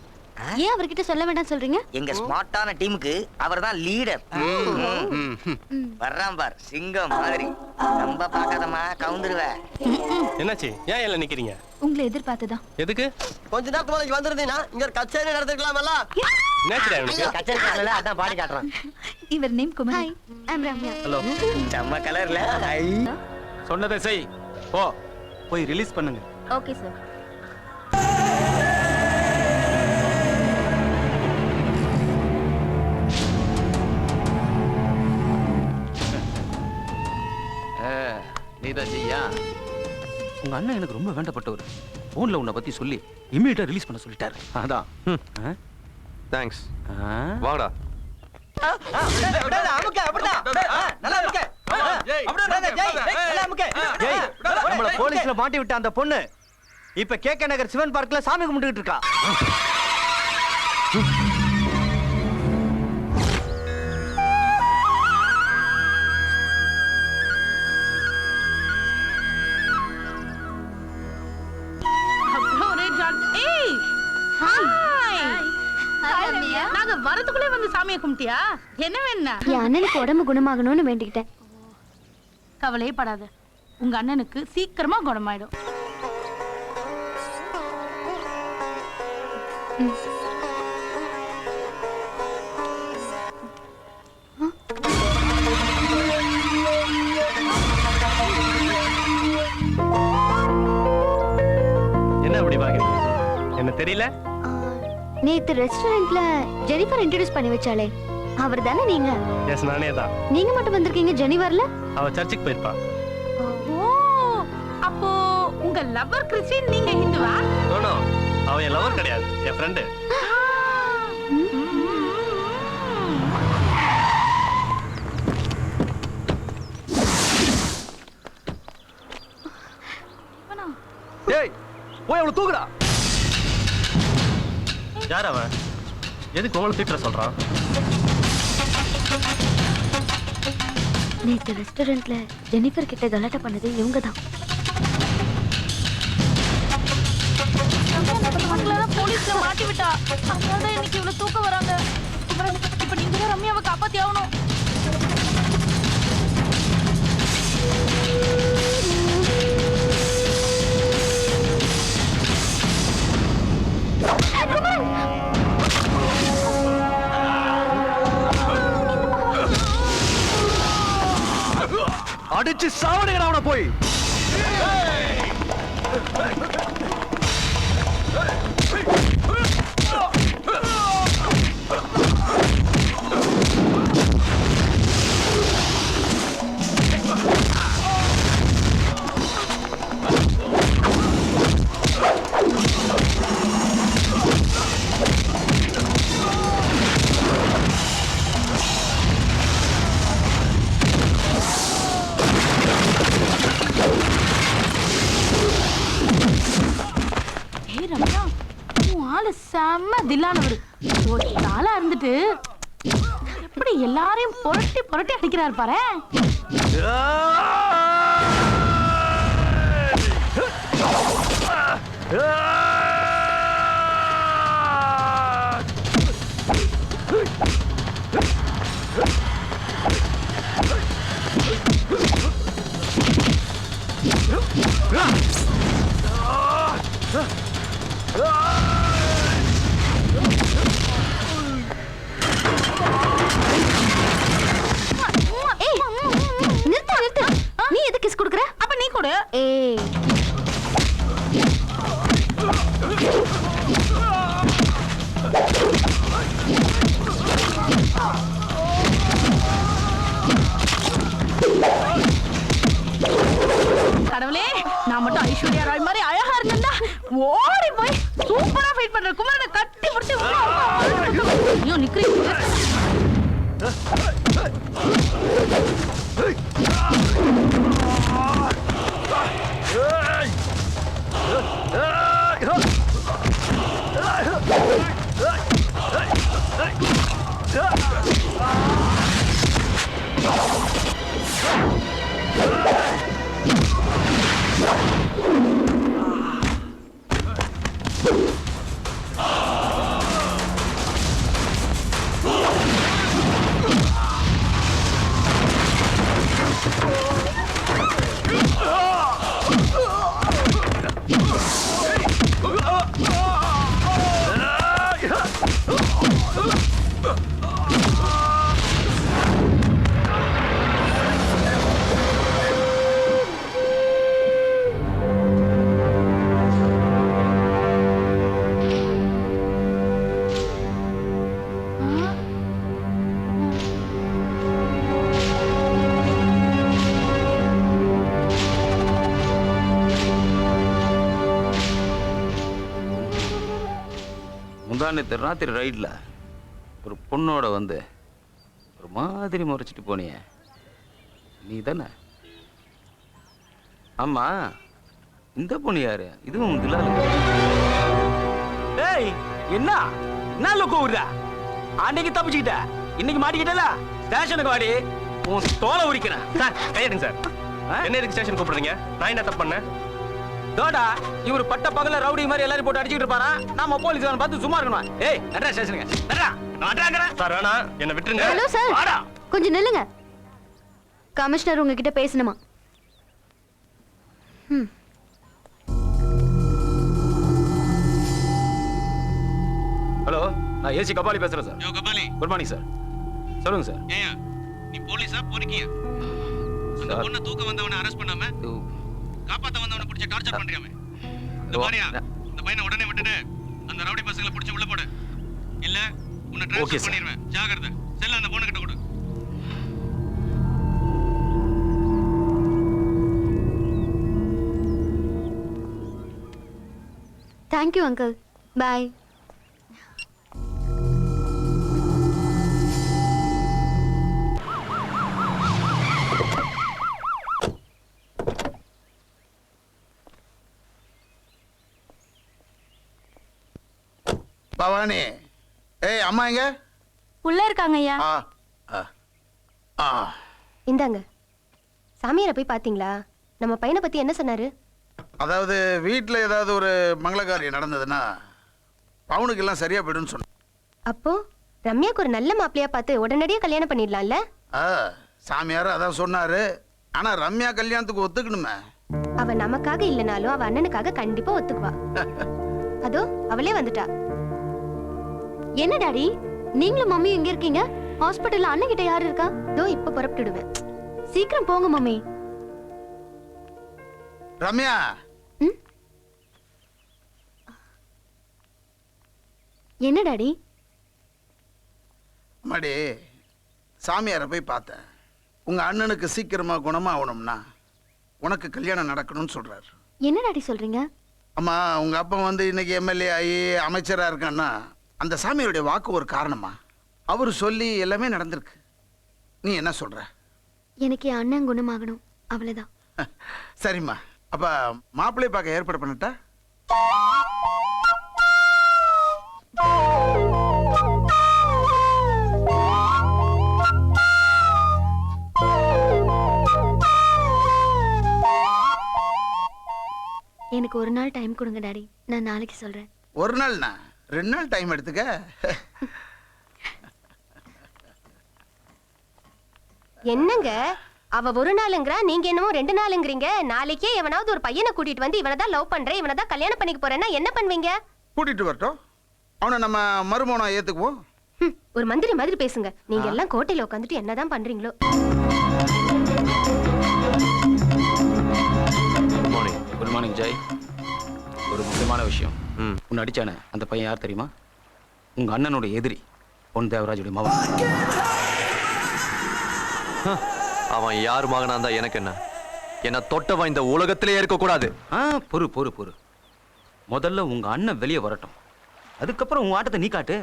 ஏன் அவர்கிட்ட சொல்ல வேண்டாம் சொல்றீங்க? எங்க ஸ்மார்ட்டான டீமுக்கு அவர்தான் லீடர். வர்றான் பார் சிங்கம் மாதிரி. ரொம்ப பார்க்காதம்மா கவுந்துருவ. என்னாச்சு? ஏன் எல்லாம் நிக்கிறீங்க? உங்களை எதிர்பார்த்துதான். எதுக்கு? கொஞ்ச நேரத்துக்கு முன்னாடி வந்திருந்தீங்கன்னா இங்க ஒரு கச்சேரி நடத்திருக்கலாமல்ல. நேச்சுரா எனக்கு கச்சேரி பண்ணல அதான் பாடி காட்டுறான். இவர் name Kumar. Hi, I'm Ramya. Hello. செம்ம கலர்ல. சொன்னதை செய். போ போய் ரிலீஸ் பண்ணுங்க. Okay sir. நீதான் செய்யா. உங்க அண்ணன் எனக்கு ரொம்ப வேண்டப்பட்டவர். போன்ல உன்னை பத்தி சொல்லி இம்மீடியட்டா ரிலீஸ் பண்ண சொல்லிட்டாரு. அதான். தேங்க்ஸ். வாங்கடா. நம்மள போலீஸ்ல மாட்டி விட்ட அந்த பொண்ணு இப்ப கேகே நகர் சிவன் பார்க்ல சாமி கும்பிட்டுட்டு இருக்கா. நாங்க வரதுக்குள்ளே வந்து சாமியை கும்பிட்டியா? என்ன வேணா? என் அண்ணனுக்கு உடம்பு குணமாகணும்னு வேண்டிக்கிட்டேன். கவலையே படாத, உங்க அண்ணனுக்கு சீக்கிரமா குணமாயிடும். என்ன அப்படி பாக்குறீங்க? என்ன தெரியல? நேத்து ரெஸ்டாரண்ட்ல ஜெனிஃபர் இன்ட்ரோடியூஸ் பண்ணி வச்சாளே, அவர் தானே நீங்க? எஸ், நானே தான். நீங்க மட்டும் வந்திருக்கீங்க, ஜெனி வரல? அவ சர்ச்சுக்கு போயிருப்பா. ஓ, அப்போ உங்க லவர் கிறிஸ்டியன், நீங்க ஹிந்துவா? நோ, அவ என் லவர் கிடையாது, என் ஃப்ரெண்டு. டேய், போய் அவளை தூக்குடா. யார் அவன்? எதுக்கு உங்களை திட்டுற சொல்றான்? நேத்து ரெஸ்டாரண்ட்ல ஜெனிஃபர் கிட்ட கலாட்டா பண்ணது இவங்க தான். போலீஸ்ல மாட்டி விட்டா, அதனால இன்னைக்கு இவ்வளவு தூக்கம் வராங்க. இப்ப நீங்க தான் ரம்யாவை காப்பாத்தி ஆகணும். அடிச்சு சாவடுங்க அவனை போய். செம்ம தில்லானவர். ஒரு ஆளா இருந்துட்டு எப்படி எல்லாரையும் புரட்டி புரட்டி அடிக்கிறார் பாரு. நீ எதுக்கு கிஸ் கொடுக்குற? அப்ப நீ கொடு. ஏய், கடவுளே, நான் மட்டும் ஐஸ்வர்யா ராய் மாதிரி அழகா இருந்தா ஓடி போய் சூப்பரா ஃபைட் பண்ற குமாரனை கட்டி பிடிச்சி ஐயோ நிக்கிறீங்க. முந்தானத்து ராத்திரி ரைட்ல ஒரு பொண்ணோட வந்து ஒரு மாதிரி முறைச்சிட்டு போனியே நீ தானே? ஆமா, இந்த பொண்ணு யாரு? இதுவும் ஏய், என்ன கூவுறா? அன்னைக்கு தப்பிச்சுக்கிட்ட, இன்னைக்கு மாட்டிக்கிட்டல. ஸ்டேஷனுக்கு வாடி, உன் தோலை உரிக்கிறேன். Sir கையெடுங்க sir. என்ன எதுக்கு ஸ்டேஷன் கூப்பிடுறீங்க? நான் என்ன தப்பு பண்ணேன்? தோடா, இவர் பட்ட பகல ரவுடி மாதிரி எல்லாரும் போட்டு அடிச்சிட்டு இருப்பாரா? நாம போலீஸ்காரன் பார்த்து சும்மா இருக்கணும். ஏய், நட்ரா ஸ்டேஷனுக்கு நட்ரா. சார் வேணா, என்ன விட்டுருங்க. ஹலோ சார், கொஞ்சம் நில்லுங்க. கமிஷனர் உங்ககிட்ட பேசணுமா? ஹலோ, நான் ஏசி கபாலி பேசுறேன் சார். யோ கபாலி, குட் மார்னிங் சார். சொல்லுங்க சார். ஏயா நீ போலீஸா பொறுக்கியா? அந்த பொண்ணை தூக்க வந்தவனை அரெஸ்ட் பண்ணாம காப்பாத்த வந்தவனை பிடிச்ச டார்ச்சர் பண்றியாமே. இந்த மாதிரியா இந்த பையனை உடனே விட்டுட்டு அந்த ரவுடி பசங்களை பிடிச்சு உள்ள போடு. இல்ல உன்னை ட்ரான்ஸ்ஃபர் பண்ணிடுவேன். ஜாகிரதை. செல்ல அந்த பொண்ணு கிட்ட கொடு. Thank you uncle. பாய். பவானி, ஏய் அம்மா எங்க? உள்ள இருக்காங்க ஐயா. இந்தாங்க. சாமியாரை போய் பாத்தீங்களா? நம்ம பையனை பத்தி என்ன சொன்னாரு? அதாவது வீட்டில் ஏதாவது ஒரு மங்களகாரியம் நடந்ததுன்னா பவுனுக்கு எல்லாம் சரியா போயிடும்னு சொன்ன. அப்போ ரம்யாக்கு ஒரு நல்ல மாப்பிளையா பார்த்து உடனடியே கல்யாணம் பண்ணிடலாம்ல? சாமியார் அதான் சொன்னாரு. ஆனா ரம்யா கல்யாணத்துக்கு ஒத்துக்கணுமே. அவ நமக்காக இல்லனாலும் அவ அண்ணனுக்காக கண்டிப்பா ஒத்துக்குவா. அதோ அவளே வந்துட்டா. என்ன டாடி, நீங்களும் மம்மியும் எங்க இருக்கீங்க? ஹாஸ்பிடல்ல அண்ணன் கிட்ட யாரு இருக்கா? தோ இப்ப புறப்பட்டுடுவேன். சீக்கிரம் போங்க மம்மி. ரம்யா, என்ன டாடி? அம்மாடி, சாமியாரை போய் பார்த்தேன். உங்க அண்ணனுக்கு சீக்கிரமா குணமா ஆகணும்னா உனக்கு கல்யாணம் நடக்கணும்னு சொல்றாரு. என்ன டாடி சொல்றீங்க? அம்மா, உங்க அப்பா வந்து இன்னைக்கு எம்எல்ஏ ஆகி அமைச்சரா இருக்கான்னா அந்த சாமியாருடைய வாக்கு ஒரு காரணமா? அவரு சொல்லி எல்லாமே நடந்திருக்கு. நீ என்ன சொல்ற? எனக்கு என் அண்ணன் குணமாகணும், அவ்வளவுதான். சரிம்மா, அப்ப மாப்பிள்ளை பார்க்க ஏற்பாடு பண்ணட்டா? எனக்கு ஒரு நாள் டைம் கொடுங்க டாடி, நான் நாளைக்கு சொல்றேன். ஒரு நாள்னா 2 நாள் டைம் எடுத்துக்க. என்னங்க அவ ஒரு நாளுங்கிறா, நீங்க என்னமோ 2 நாளுங்கிறீங்க. நாளைக்கே எவனாவது ஒரு பையனை கூட்டிட்டு வந்து இவனை தான் லவ் பண்றேன், இவனை தான் கல்யாணம் பண்ணிக்க போறேன்னா என்ன பண்ணுவீங்க? கூட்டிட்டு வரட்டும், அவனை நம்ம மருமகனா ஏத்துக்குவோம். ஒரு மந்திரி மாதிரி பேசுங்க. நீங்க எல்லாம் கோட்டையில உட்காந்துட்டு என்னதான் பண்றீங்களோ? Good morning Jai. ஒரு முக்கியமான விஷயம். உன்னை அடிச்சானே அந்த பையன் யார் தெரியுமா? உங்க அண்ணனோட எதிரி, பொன் தேவராஜுடைய மகன். அவன் யார் மகனா இருந்தா எனக்கு என்ன? என்ன தொட்டவன் இந்த உலகத்திலே இருக்கக்கூடாது. பொறு பொறு பொறு. முதல்ல உங்க அண்ணன் வெளியே வரட்டும், அதுக்கப்புறம் உங்க ஆட்டத்தை நீ காட்டு.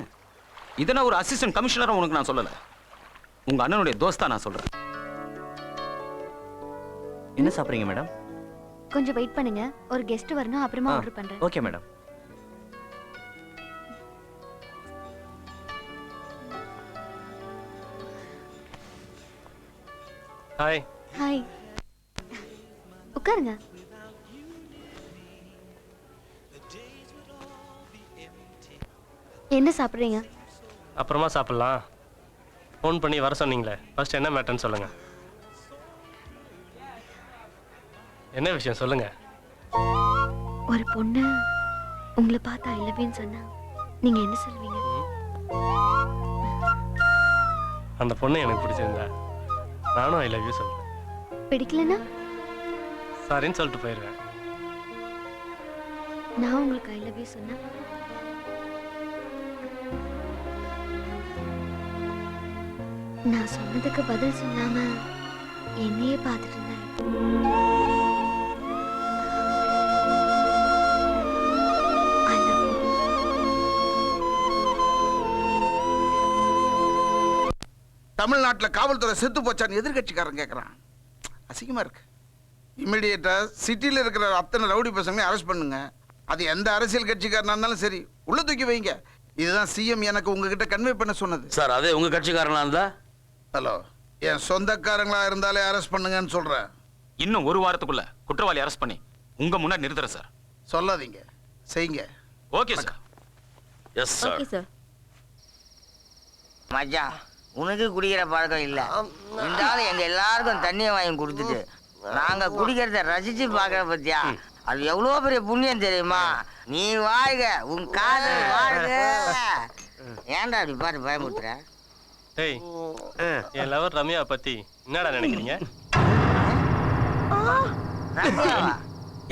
இதனா ஒரு அசிஸ்டன்ட் கமிஷனரா உனக்கு நான் சொல்லல, உங்க அண்ணனுடைய தோஸ்தா நான் சொல்றேன். என்ன சாப்பிடுறீங்க மேடம்? கொஞ்சம் வெயிட் பண்ணுங்க, ஒரு கெஸ்ட் வரணும், அப்புறமா ஆர்டர் பண்றேன். Okay madam. ஹாய். ஹாய். உட்காருங்க. என்ன சாப்பிடுறீங்க? அப்புறமா சாப்பிடலாம். ஃபோன் பண்ணி வர சொன்னீங்களே, ஃபர்ஸ்ட் என்ன மேட்டர்னு சொல்லுங்க. என்ன விஷயம் சொல்லுங்க. ஒரு பொண்ணு உங்களை பார்த்து ஐ லவ் யூ சொன்னா நீங்க என்ன சொல்வீங்க? அந்த பொண்ணு எனக்கு பிடிச்சிருந்தா நானும் ஐ லவ் யூ சொல்றேன். பிடிக்கலனா சாரின்னு சொல்லிட்டு போயிடுவேன். நான் உங்களுக்கு ஐ லவ் யூ சொன்னா நான் சொன்னதுக்கு பதில் சொல்லாம என்னையே பார்த்துட்டு இருந்தேன். I love you. தமிழ்நாட்டுல காவல்துறை செத்து போச்சான்னு எதிர்கட்சிக்காரன் கேட்கறான். அசிங்கமா இருக்கு. இமிடியேட்டா சிட்டில இருக்கிற அத்தனை ரவுடி பசங்களையும் அரெஸ்ட் பண்ணுங்க. அது எந்த அரசியல் கட்சிக்காரனா இருந்தாலும் சரி, உள்ள தூக்கி வைங்க. இதுதான் சிஎம் எனக்கு உங்ககிட்ட கன்வே பண்ண சொன்னது. சார் அதே உங்க கட்சிக்காரனா இருந்தா? ஹலோ, என் சொந்தக்காரங்களா இருந்தாலே அரெஸ்ட் பண்ணுங்கன்னு சொல்றேன். இன்னும் ஒரு வாரத்துக்குள்ள குற்றவாளி அரெஸ்ட் பண்ணி உங்க முன்னாடி நிறுத்துறேன் சார். சொல்லாதீங்க, செய்யுங்க. Okay sir. Yes sir. Okay sir. மச்சான், உனக்கு குடிக்கிற பழக்கம் இல்ல. இருந்தாலும் எங்க எல்லாருக்கும் தண்ணியை வாங்கி கொடுத்துட்டு நாங்க குடிக்கிறத ரசிச்சு பாக்குற பத்தியா, அது எவ்வளவு பெரிய புண்ணியம் தெரியுமா? நீ வாழ்க, உன் காதல் வாழ்க. ஏன்டா அப்படி பாட்டு பயமுறுத்துற? டேய், என் லவர் ரம்யா பத்தி என்னடா நினைக்கிறீங்க?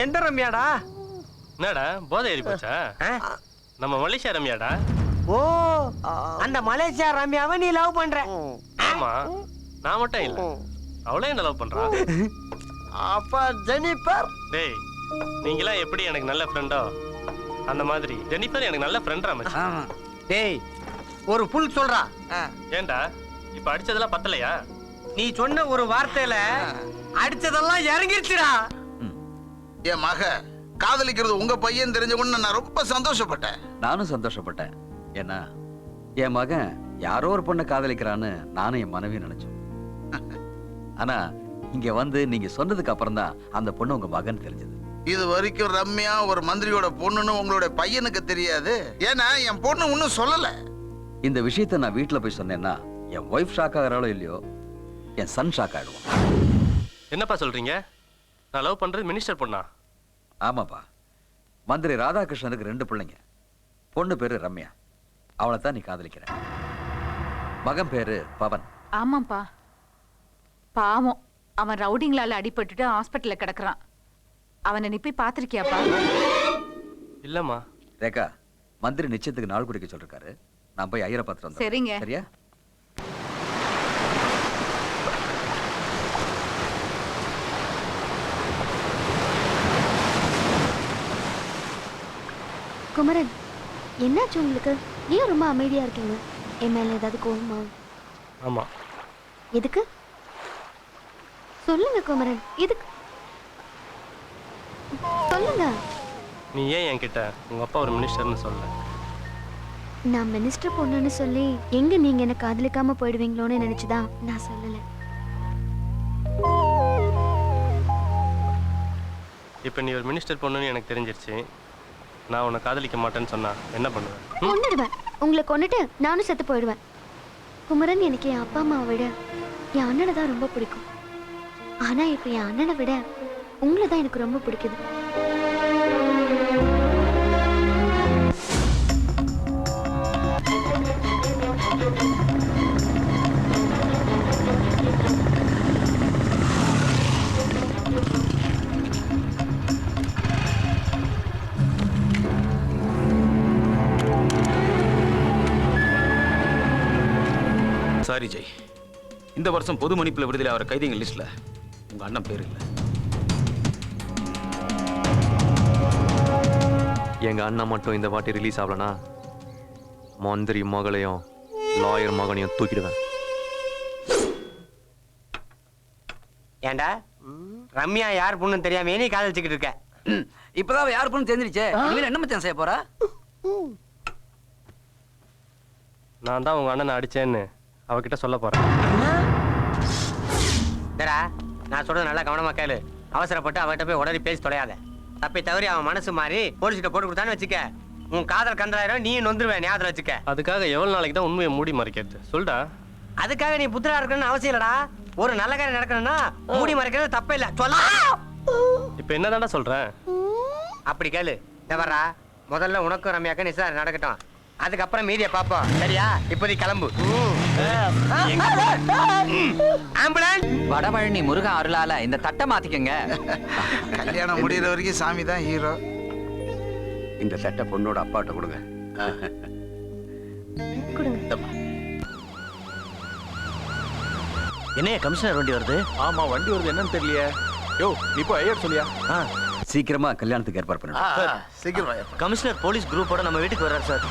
எந்த ரம்யாடா? என்னடா போதை ஏறி போச்சா? நம்ம மலேசியா ரம்யாடா. ஓ, அந்த மலேசியா ரம்யாவை நீ லவ் பண்ற? ஆமா, நான் மட்டும் இல்ல, அவளே என்ன லவ் பண்றா. அப்ப ஜெனிஃபர்? டேய், நீங்களாம் எப்படி எனக்கு நல்ல ஃப்ரெண்டோ அந்த மாதிரி ஜெனிஃபர் எனக்கு நல்ல ஃப்ரெண்டா மச்சான். டேய், ஒரு புல் சொல்றா. ஏன்டா இப்ப அடிச்சதெல்லாம் பத்தலையா? நீ சொன்ன ஒரு வார்த்தையில அடிச்சதெல்லாம் இறங்கிருச்சுடா. என் மக காதலிக்கிறது உங்க பையன் தெரிஞ்ச உடனே நான் ரொம்ப சந்தோஷப்பட்டேன். நானும் சந்தோஷப்பட்டேன். ஏன்னா என் மகன் யாரோ ஒரு பொண்ணை காதலிக்கிறான்னு நானும் என் மனைவி நினைச்சோம். ஆனா இங்க வந்து நீங்க சொன்னதுக்கு அப்புறம் தான் அந்த பொண்ணு உங்க மகன் தெரிஞ்சது. இது வரைக்கும் ரம்யா ஒரு மந்திரியோட பொண்ணுன்னு உங்களுடைய பையனுக்கு தெரியாது. ஏன்னா என் பொண்ணு ஒன்னும் சொல்லல. இந்த விஷயத்தை நான் வீட்டுல போய் சொன்னேன்னா என் ஒய்ஃப் ஷாக் ஆகிறாளோ இல்லையோ, என் சன் ஷாக் ஆயிடுவான். என்னப்பா சொல்றீங்க? நான் லவ் பண்றது மினிஸ்டர் பொண்ணா? ஆமாப்பா, மந்திரி ராதாகிருஷ்ணனுக்கு 2 பிள்ளைங்க. பொண்ணு பேரு ரம்யா, அவளை தான் நீ காதலிக்கிற. மகன் பேரு பவன். ஆமாப்பா, பாவம், அவன் ரவுடிங்களால அடிபட்டுட்டு ஹாஸ்பிட்டல்ல கிடக்குறான். அவனை நீ போய் பாத்திருக்கியாப்பா? இல்லம்மா. ரேகா, மந்திரி நிச்சயத்துக்கு நாள் குறிக்க சொல்லிருக்காரு. நான் போய் ஐயரை பார்த்துட்டு வந்தேன். சரிங்க. சரியா? குமரன், என்னாச்சு உங்களுக்கு? ஏன் ரொம்ப அமைதியா இருக்கீங்க? என் மேல ஏதாவது கோவமா? ஆமா. எதுக்கு சொல்லுங்க குமரன், எதுக்கு சொல்லுங்க. நீ ஏன் என்கிட்ட உங்க அப்பா ஒரு மினிஸ்டர்னு சொல்ல? நான் மினிஸ்டர் பொண்ணுன்னு சொல்லி எங்க நீங்க என்ன காதலிக்காம போயிடுவீங்களோன்னு நினைச்சுதான் நான் சொல்லல. இப்ப நீ ஒரு மினிஸ்டர் பொண்ணுன்னு எனக்கு தெரிஞ்சிருச்சு. நான் உன்னை காதலிக்க மாட்டேன்னு சொன்னா என்ன பண்ணுவேன்? கொன்னுடுவேன். உங்களை கொன்னுட்டு நானும் செத்து போயிடுவேன். குமரன், எனக்கு என் அப்பா அம்மாவை விட என் அண்ணனை தான் ரொம்ப பிடிக்கும். ஆனா இப்ப என் அண்ணனை விட உங்களை தான் எனக்கு ரொம்ப பிடிக்குது. சாரி ஜெய், இந்த வருஷம் பொது மன்னிப்புல விடுதலை ஆகிற கைதிங்க லிஸ்ட்ல உங்க அண்ணன் பேர் இல்லை. எங்க அண்ணன் மட்டும் இந்த வாட்டி ரிலீஸ் ஆகலனா மந்திரி மகளையும் லாயர் மகனையும் தூக்கிடுவேன். ஏண்டா ரம்யா யார் பொண்ணுன்னு தெரியாம நீ காதலிச்சுக்கிட்டு இருக்க? இப்பதான் யார் பொண்ணு தெரிஞ்சிருச்சே. இனிமேல் என்ன மச்சான் செய்ய போறா? நான் தான் உங்க அண்ணனை அடிச்சேன்னு அவகிட்ட சொல்ல போறேன். நான் சொல்றது நல்லா கவனமா கேளு. அவசரப்பட்டு அவகிட்ட போய் உடனே பேசி தொலையாத. தப்பி தவறி அவன் மனசு மாறி போலீஸ்கிட்ட போட்டு கொடுத்தான்னு வச்சுக்க, உன் காதல் கந்தராயிரம் நீ நொந்துருவேன். ஞாபகம் வச்சுக்க. அதுக்காக எவ்வளவு நாளைக்கு தான் உண்மையை மூடி மறைக்கிறது? சொல்டா. அதுக்காக நீ புத்திரா இருக்கணும்னு அவசியம் இல்லடா. ஒரு நல்ல காரியம் நடக்கணும்னா மூடி மறைக்கிறது தப்பே இல்ல. சொல்ல இப்ப என்னதான்டா சொல்றேன்? அப்படி கேளு. வர்றா, முதல்ல உனக்கும் ரம்யாக்கும் நிச்சயம் நடக்கட்டும். அதுக்கப்புறம் மீதியை பாப்போம். சரியா? இப்போதைக்கு கிளம்பு. ஆம்புலன்ஸ். வடபழனி முருகா அருளால இந்த தட்டை மாத்திக்கங்க. கல்யாணம் முடிகிற வரைக்கும் சாமி தான் ஹீரோ. இந்த சட்டை பொண்ணோட அப்பாட்ட கொடுங்க. என்னைய கமிஷனர் வண்டி வருது? ஆமா, வண்டி வருது. என்னன்னு தெரியலையே. யோ, நீ போய் ஐயர் சொல்லியா? சீக்கிரமா கல்யாணத்துக்கு ஏற்பாடு பண்ணுங்க. சீக்கிரமா. கமிஷனர் போலீஸ் குரூப்போட நம்ம வீட்டுக்கு வர்றாரு சார்.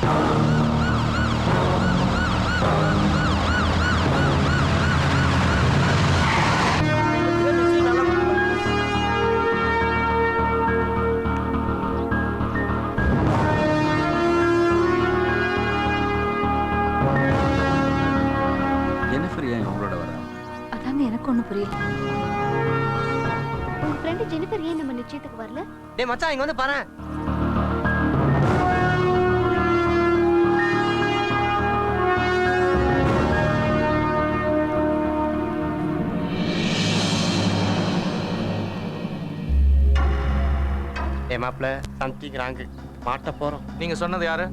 எனக்கு ஒண்ணு புரியல. உங்க ஃப்ரெண்ட் ஜெனிஃபர் ஏன் நம்ம நிச்சயத்துக்கு வரல? டேய் மச்சான் இங்க வந்து பாரு. டேய் மாப்ள சம்திங் ராங். மாட்ட போறோம். நீங்க சொன்னது யாரு?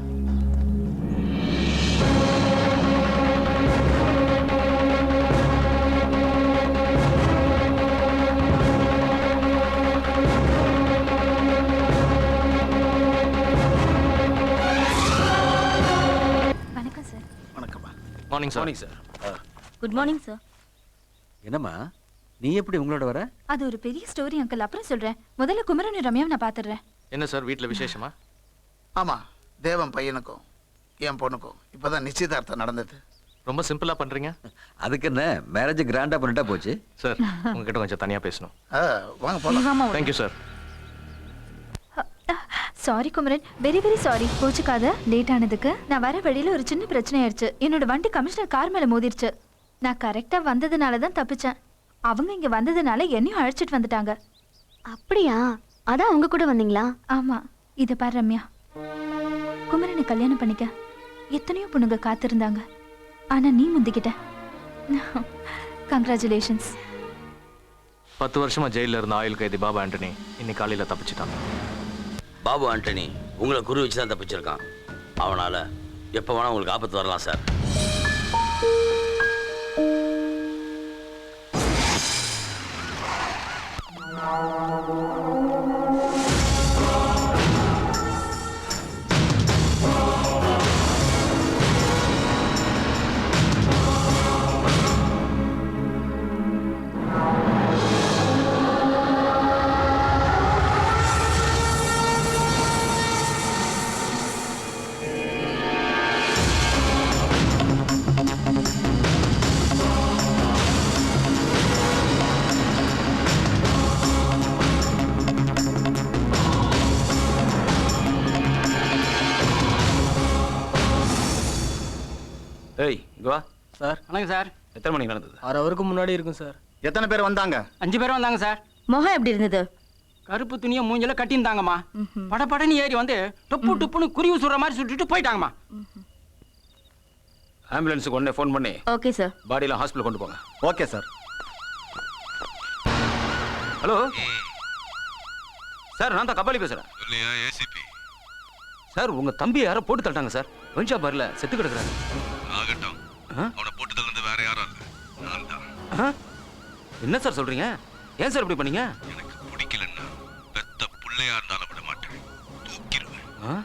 வணக்கம் சார். வணக்கம்மா. Morning sir. Morning sir. Good morning sir. என்னம்மா நீ எப்படி உங்களோட வர? அது ஒரு பெரிய ஸ்டோரி அங்கிள், அப்புறம் சொல்றேன். முதல்ல குமரன் ரம்யாவை நான் பாத்துறேன். என்ன சார் வீட்ல விசேஷமா? ஆமா, தேவன் பையனுக்கும் என் பொண்ணுக்கும் இப்பதான் நிச்சயதார்த்தம் நடந்தது. ரொம்ப சிம்பிளா பண்றீங்க. அதுக்கு என்ன மேரேஜ் கிராண்டா பண்ணிட்டா போச்சு. சார் உங்ககிட்ட கொஞ்சம் தனியா பேசணும். வாங்க போலாம். Thank you sir. Sorry Kumaran, very very sorry. கோச்சுக்காத, லேட் ஆனதுக்கு. நான் வர வழியில ஒரு சின்ன பிரச்சனை ஆயிடுச்சு. என்னோட வண்டி கமிஷனர் கார் மேல மோதிருச்சு. நான் கரெக்டா வந்ததுனால தான் தப்பிச்சேன். அவங்க இங்க வந்ததுனால என்னையும் அழைச்சிட்டு வந்துட்டாங்க. அப்படியா? அதான் அவங்க கூட வந்தீங்களா? ஆமா. இத பாரு ரம்யா, குமரனை கல்யாணம் பண்ணிக்க எத்தனையோ பொண்ணுங்க காத்திருந்தாங்க. ஆனா நீ முந்திக்கிட்ட. கங்க்ராச்சுலேஷன்ஸ். 10 வருஷமா ஜெயில இருந்த ஆயுள் கைதி பாபு ஆண்டனி இன்னைக்கு காலையில தப்பிச்சிட்டாங்க. பாபு ஆண்டனி உங்களை குறி வச்சு தான் தப்பிச்சிருக்கான். அவனால எப்போ வேணா உங்களுக்கு ஆபத்து வரலாம் சார். ஏய் இங்க வா. சார் வணக்கம் சார். எத்தனை மணிக்கு நடந்தது? 6 ஹவருக்கு முன்னாடி இருக்கும் சார். எத்தனை பேர் வந்தாங்க? 5 பேர் வந்தாங்க சார். முகம் எப்படி இருந்தது? கருப்பு துணியை மூஞ்சில கட்டியிருந்தாங்கம்மா. படபடன்னு ஏறி வந்து டொப்பு டொப்புன்னு குருவி சுடுற மாதிரி சுட்டுட்டு போயிட்டாங்கம்மா. ஆம்புலன்ஸுக்கு உடனே ஃபோன் பண்ணி ஓகே சார். பாடியெல்லாம் ஹாஸ்பிட்டல் கொண்டு போங்க. Okay sir. ஹலோ சார், நான் தான் கபாலி பேசுறேன். இல்லையா ஏசிபி? சார் உங்க தம்பி யாரோ போட்டு தள்ளிட்டாங்க சார். வெஞ்சா பாரில் செத்து கிடக்குறாரு. ஆகட்டும், அவனை போட்டு தள்ளது வேற யாரும் இல்லை, நான் தான். என்ன சார் சொல்றீங்க? ஏன் சார் இப்படி பண்ணீங்க? எனக்கு பிடிக்கலன்னா பெத்த பிள்ளையா இருந்தாலும் விட மாட்டேன், தூக்கிடுவேன்.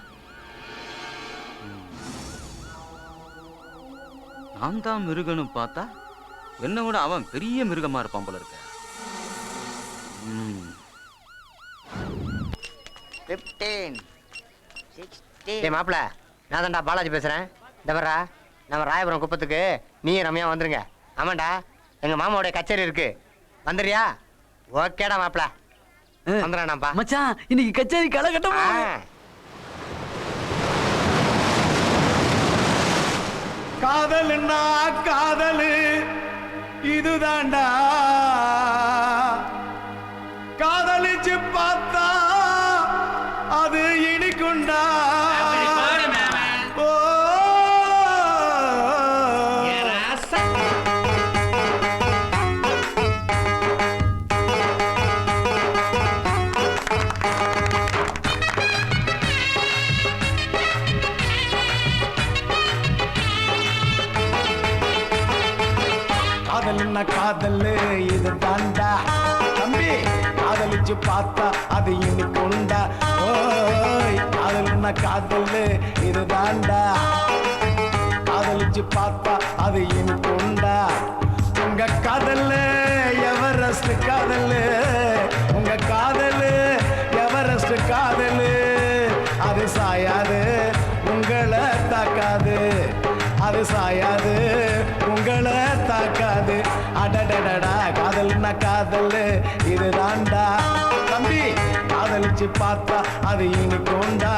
நான் தான் மிருகன்னு பார்த்தா என்ன விட அவன் பெரிய மிருகமா இருப்பான் போல இருக்க. 15 டேய் மாப்ள, நான் தான்டா பாலாஜி பேசுறேன். இந்த வர்றா, நம்ம ராயபுரம் குப்பத்துக்கு நீயும் ரம்யா வந்துருங்க. ஆமாண்டா, எங்க மாமாவோட கச்சேரி இருக்கு, வந்துறியா? ஓகேடா மாப்ள, வந்துடுறானாப்பா. மச்சான் இன்னைக்கு கச்சேரி கலகட்டமா. காதல்னா காதலு இதுதாண்டா, காதலிச்சு பார்த்தா அது இனிக்குண்டா. காதல்னா காதலு இது தாண்டா தம்பி, காதலிச்சு பார்த்தா அது இனிக்குண்டா. ஓய் காதல்னா காதலு இது தாண்டா, காதலிச்சு பார்த்தா அது இனிக்குண்டா. உங்க காதலு எவரெஸ்ட் காதலு, உங்க காதலு எவரெஸ்ட் காதலு. அது சாயாது உங்களை தாக்காது, அது சாயாது உங்களை தாக்காது. அடடடடா காதல்னா காதல் இது தாண்டா தம்பி, காதலிச்சு பார்த்தா அது இனிக்குண்டா.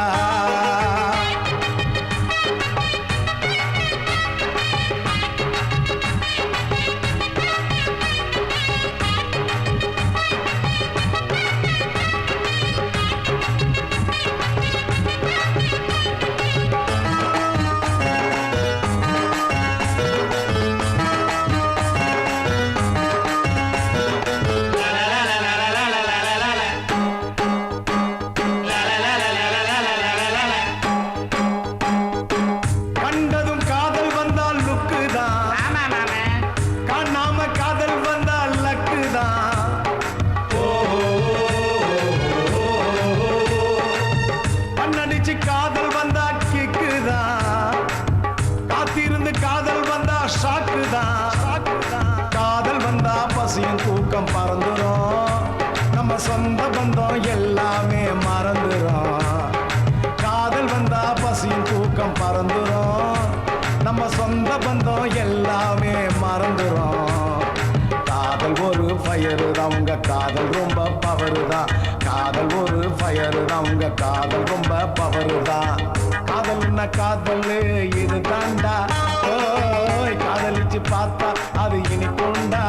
பறந்துரும், நம்ம சொந்த பந்தம் எல்லாமே மறந்துரும். காதல் ஒரு ஃபயரு தான், உங்க காதல் ரொம்ப பவரு தான். காதல் ஒரு ஃபயரு தான், உங்க காதல் ரொம்ப பவரு தான். காதல்னா காதல் இது தாண்டா, ஓய் காதலிச்சு பார்த்தா அது இனிக்குண்டா.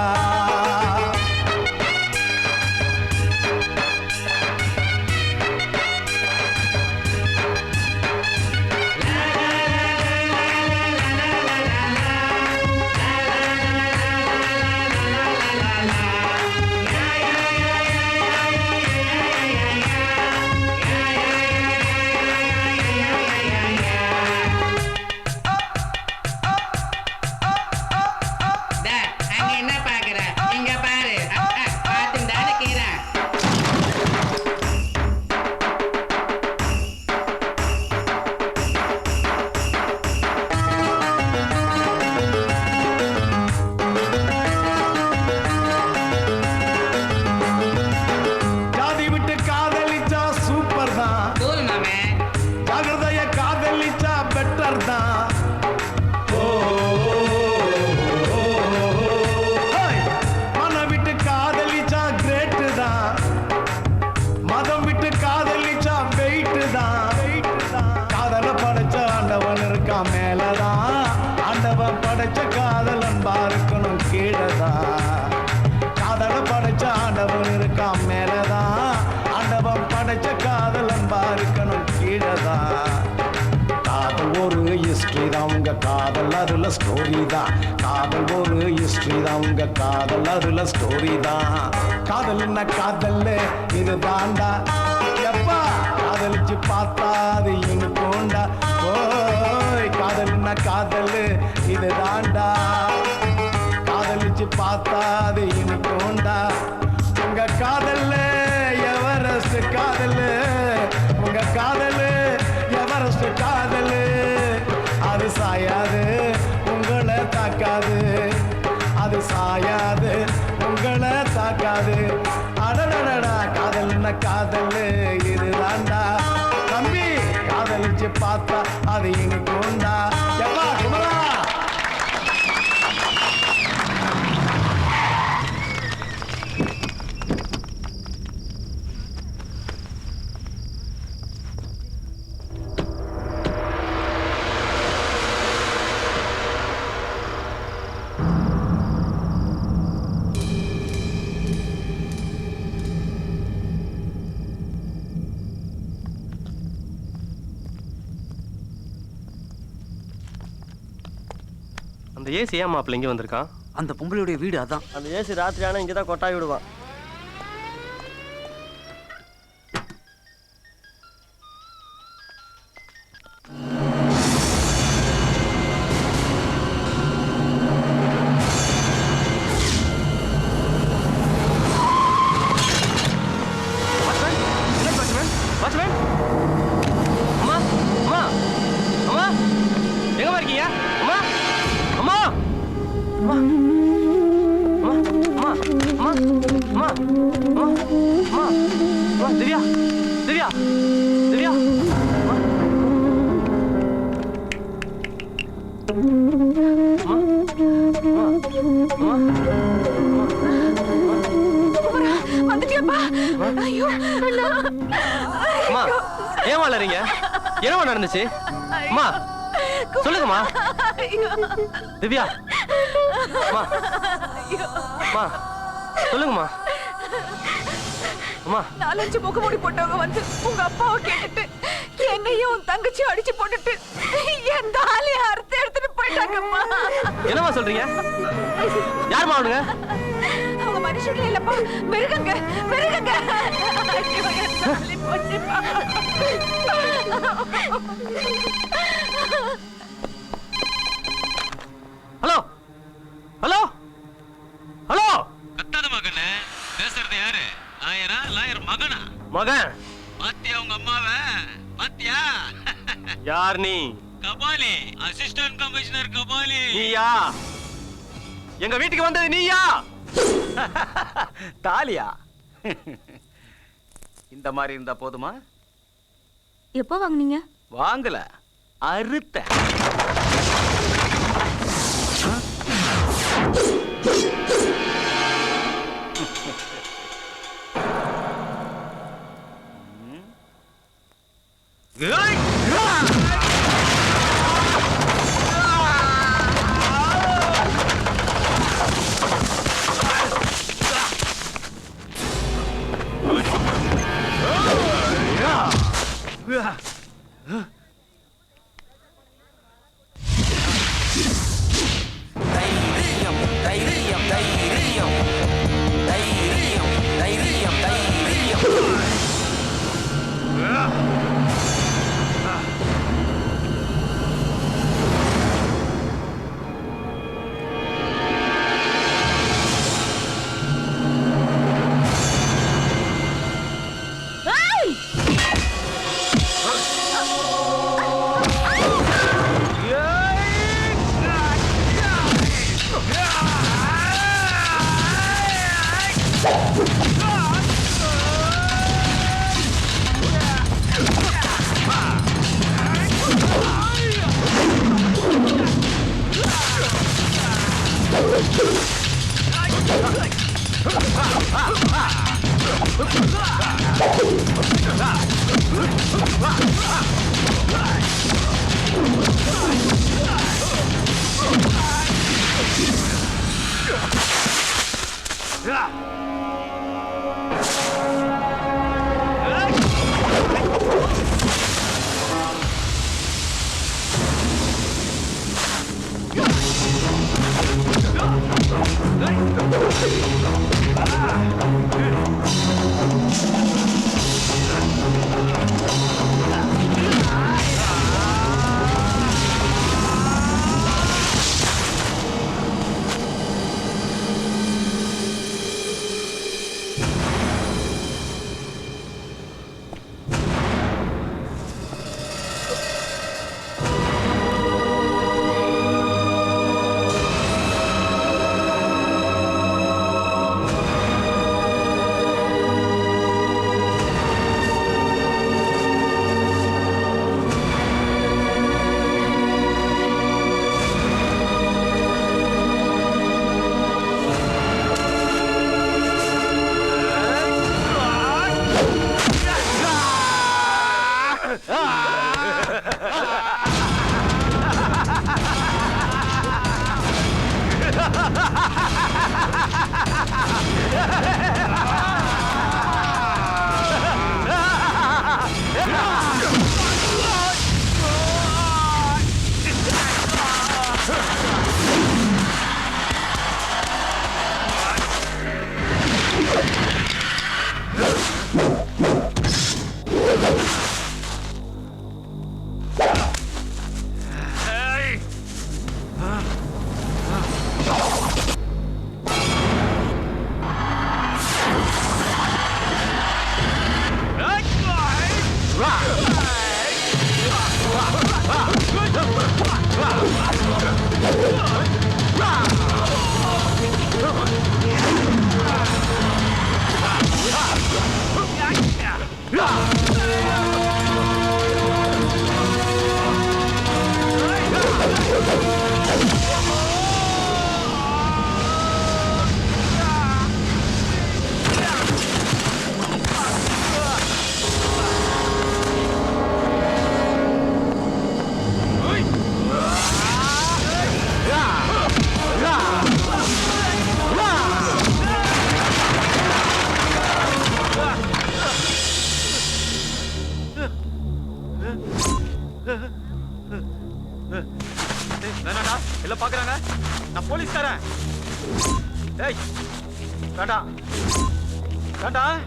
காதல் அதுல ஸ்டோரி தான். காதல் ஒரு ஹிஸ்டரி தான், உங்க காதல் அதுல ஸ்டோரி தான். காதல்னா காதல் இது தாண்டா, எப்பா காதலிச்சு பார்த்தா அது இனிக்குண்டா. ஓய் காதல்னா காதல் இது தாண்டா, காதலிச்சு பார்த்தா அது இனிக்குண்டா. உங்க காதல்ல எவரெஸ்ட் காதல், உங்க காதல் எவரெஸ்ட் காதல். அது சாயாது உங்களை தாக்காது, அது சாயாது உங்களை தாக்காது. அடடடடா காதல்னா காதல் இது தாண்டா, தம்பி காதலிச்சு பார்த்தா அது இனிக்குண்டா. எப்பா குமரா அந்த ஏசி ஏன் மாப்பிள்ள இங்கே வந்திருக்கான்? அந்த பொம்பளையுடைய வீடு அதான். அந்த ஏசி ராத்திரி ஆனால் இங்கே தான் கொட்டாய் விடுவான். அம்மா அம்மா அம்மா எங்கம்மா இருக்கீங்க? அம்மா அம்மா அம்மா அம்மா அம்மா அம்மா அம்மா அம்மா அம்மா திவ்யா திவ்யா திவ்யா அம்மா அம்மா ஏன் வளரீங்க? என்னமா நடந்துச்சு? அம்மா சொல்லுங்கம்மா. திவ்யா அம்மா அம்மா சொல்லுங்கம்மா. அம்மா 4-5 முகமூடி போட்டவங்க வந்து உங்க அப்பாவை கேட்டுட்டு என்னையும் உன் தங்கச்சி அடிச்சு போட்டுட்டு என் தாலியை அறுத்து எடுத்துட்டு போயிட்டாங்கம்மா. என்னம்மா சொல்றீங்க? யாரும்மா அவனுங்க? அவங்க மனுஷங்களே இல்லப்பா, மிருகங்க மிருகங்க. ஐயோ, என் தாலி போச்சுப்பா. ஹலோ ஹலோ ஹலோ கத்தாத மகனே, பேசுறது யாரு? லாயரா லாயர் மகனா? மகன். பாத்தியா உங்க அம்மாவை? பாத்தியா? யார் நீ? Kabali, assistant commissioner Kabali. நீயா? எங்க வீட்டுக்கு வந்தது நீயா? தாலியா? இந்த மாதிரி இருந்தா போதுமா? எப்போ வாங்குனீங்க? வாங்கல, அறுத்த. வேணாடா எல்லாம் பாக்குறாங்க, நான் போலீஸ்காரன். ஏய் வேண்டாம் வேண்டாம்.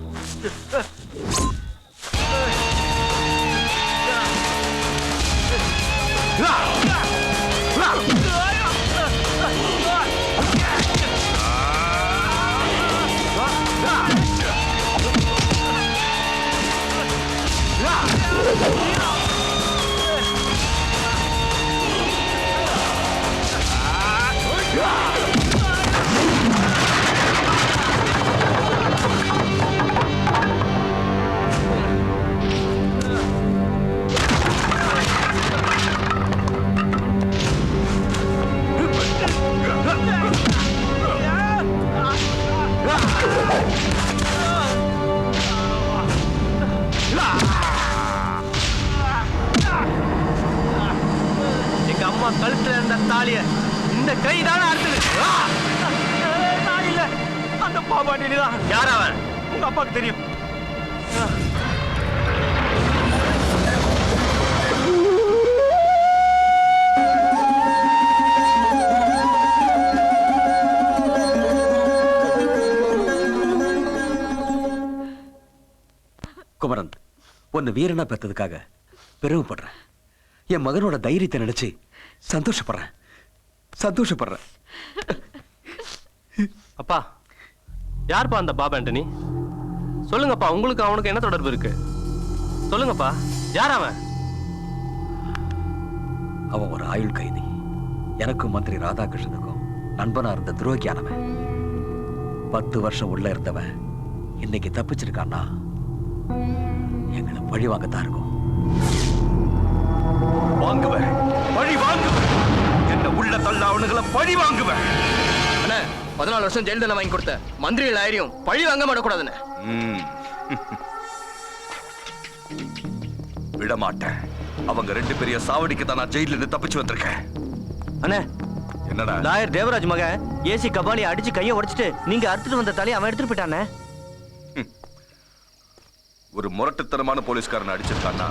அம்மா கழுத்துல இருந்த தாலிய இந்த கைதான அறுத்தது. நான் இல்ல, அந்த பாபாண்டி தான். யார் அவன்? உங்க அப்பாவுக்கு தெரியும். குமரன், உன்னை வீரனா பெற்றதுக்காக பெருமைப்படுறேன். என் மகனோட தைரியத்தை நினைச்சு சந்தோஷப்படுறேன். அப்பா, யாருப்பா அந்த பாபா ஆண்டனி? சொல்லுங்கப்பா, உங்களுக்கு அவனுக்கு என்ன தொடர்பு இருக்கு? சொல்லுங்கப்பா, யார் அவன்? அவன் ஒரு ஆயுள் கைதி. எனக்கும் மந்திரி ராதாகிருஷ்ணனுக்கும் நண்பனா இருந்த துரோகியானவன். 10 வருஷம் உள்ள இருந்தவன் இன்னைக்கு தப்பிச்சிருக்கான்னா எங்களை பழி வாங்கத்தான் இருக்கும். வாங்குவேன், பழி வாங்குவேன். என்ன உள்ள தள்ள அவனுங்களை பழி வாங்குவேன். 14 வருஷம் ஜெயில் தண்டனை வாங்கி கொடுத்த மந்திரிகள் ஆயிரம் பழி வாங்க மாட்டக்கூடாதுன்னு விட மாட்டேன். அவங்க 2 பெரிய சாவடிக்கு தான் நான் ஜெயில இருந்து தப்பிச்சு வந்திருக்கேன். அண்ணே, என்னடா? லாயர் தேவராஜ் மகன் ஏசி கபாலி அடிச்சு கையை உடைச்சிட்டு நீங்க அறுத்துட்டு வந்த தலையை அவன் எடுத்துட்டு போயிட்டானே. ஒரு முரட்டுத்தனமான போலீஸ்காரன் அடிச்சிருக்கான்னா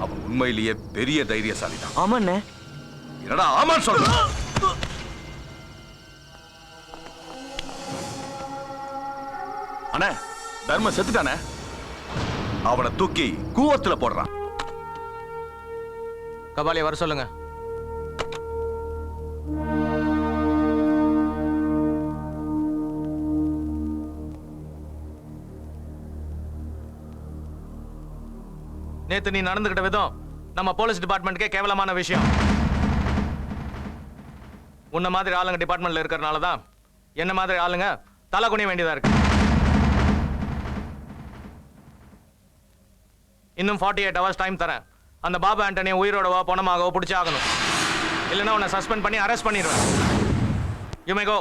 அவன் உண்மையிலேயே பெரிய தைரியசாலி தான். ஆமாண்ணே. என்னடா ஆமான்னு சொல்ற? அண்ணே, தர்ம செத்துட்டானே. அவனை தூக்கி கூவத்துல போடுறான். கபாலியை வர சொல்லுங்க. நேத்து நீ நடந்துகிட்ட விதம் நம்ம போலீஸ் டிபார்ட்மெண்ட்கே கேவலமான விஷயம். உன்ன மாதிரி ஆளுங்க டிபார்ட்மெண்ட்ல இருக்கறனால தான் என்ன மாதிரி ஆளுங்க தலை குனிய வேண்டியதா இருக்கு. இன்னும் 48 ஹவர்ஸ் டைம் தரேன். அந்த பாபா ஆண்டனியை உயிரோடவோ பணமாகவோ பிடிச்சி ஆகணும். இல்லைன்னா உன்னை சஸ்பெண்ட் பண்ணி அரெஸ்ட் பண்ணிடுவேன். யூ மே கோ.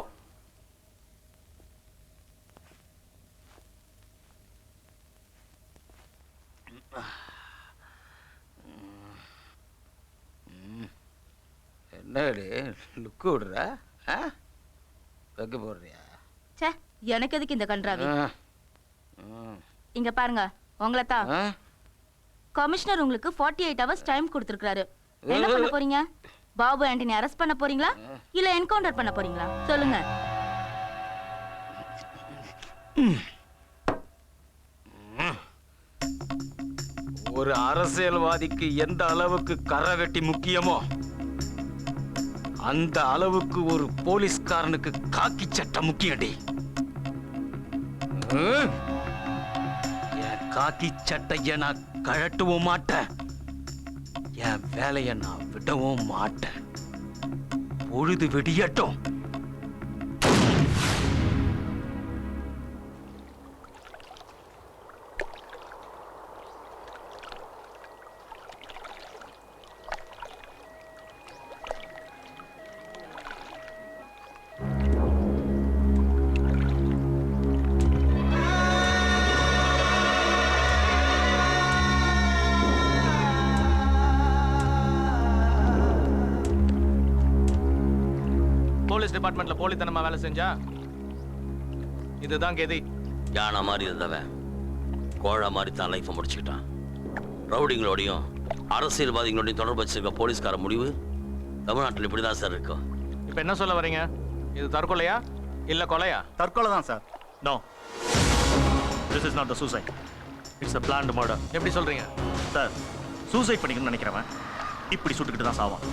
என்னடி லுக்கு விடுற? வெக்க போடுறியா? ச்சே, எனக்கு எதுக்கு இந்த கன்றாவி? இங்க பாருங்க, உங்களை தான் கமிஷனர் உங்களுக்கு 48 ஹவர்ஸ் டைம் கொடுத்திருக்காரு. என்ன பண்ண போறீங்க? பாபு ஆண்டனி அரெஸ்ட் பண்ண போறீங்களா இல்ல என்கவுண்டர் பண்ண போறீங்களா? சொல்லுங்க. ஒரு அரசியல்வாதிக்கு எந்த அளவுக்கு கரை வெட்டி முக்கியமோ அந்த அளவுக்கு ஒரு போலீஸ்காரனுக்கு காக்கி சட்டை முக்கியடி. என் காக்கி சட்டைய நான் கழட்டவும் மாட்டேன். என் வேலையை நான் விடவும் மாட்டேன். பொழுது வெடியட்டும். போலீஸ் டிபார்ட்மெண்ட்ல போலித்தனமா வேலை செஞ்சா இதுதான் கெதி. யானை மாதிரி இருந்தவன் கோழா மாதிரி தான் லைஃபை முடிச்சுக்கிட்டான். ரவுடிங்களோடையும் அரசியல்வாதிகளோடையும் தொடர்பு வச்சிருக்க போலீஸ்கார முடிவு தமிழ்நாட்டில் இப்படிதான் சார் இருக்கும். இப்ப என்ன சொல்ல வரீங்க? இது தற்கொலையா இல்ல கொலையா? தற்கொலை தான் sir. No, this is not the suicide. It's a planned murder. எப்படி சொல்றீங்க சார்? சூசைட் பண்ணிக்கணும்னு நினைக்கிறவன் இப்படி சுட்டுக்கிட்டு தான் சாவான்.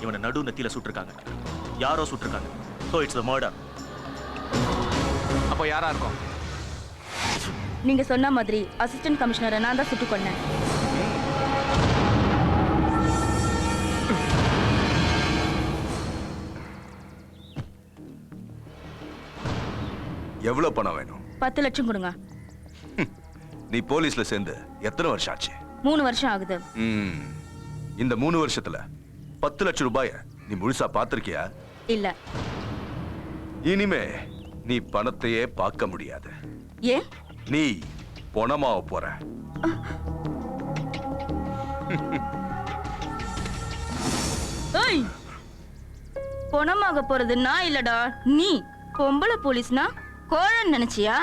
இவனை நடு நெத்தியில சுட்டிருக்காங்க, யாரோ சுட்டிருக்காங்க. So it's the murder. அப்போ யாரா இருக்கும்? நீங்க சொன்ன மாதிரி அசிஸ்டன்ட் கமிஷனரை நான் தான் சுட்டு கொன்னேன். எவ்வளவு பணம் வேணும்? 10 லட்சம் கொடுங்க. நீ போலீஸ்ல சேர்ந்து எத்தனை வருஷம் ஆச்சு? 3 வருஷம் ஆகுது. இந்த 3 வருஷத்துல 10 லட்சம் ரூபாய நீ முழுசா பாத்திருக்கியா? இல்ல. இனிமே நீ பணத்தையே பார்க்க முடியாது. ஏன்? நீ பணமாவ போற. ஏய், பொணமாக போறது நான் இல்லடா நீ. பொம்பளை போலீஸ்னா கோழன்னு நினைச்சியா?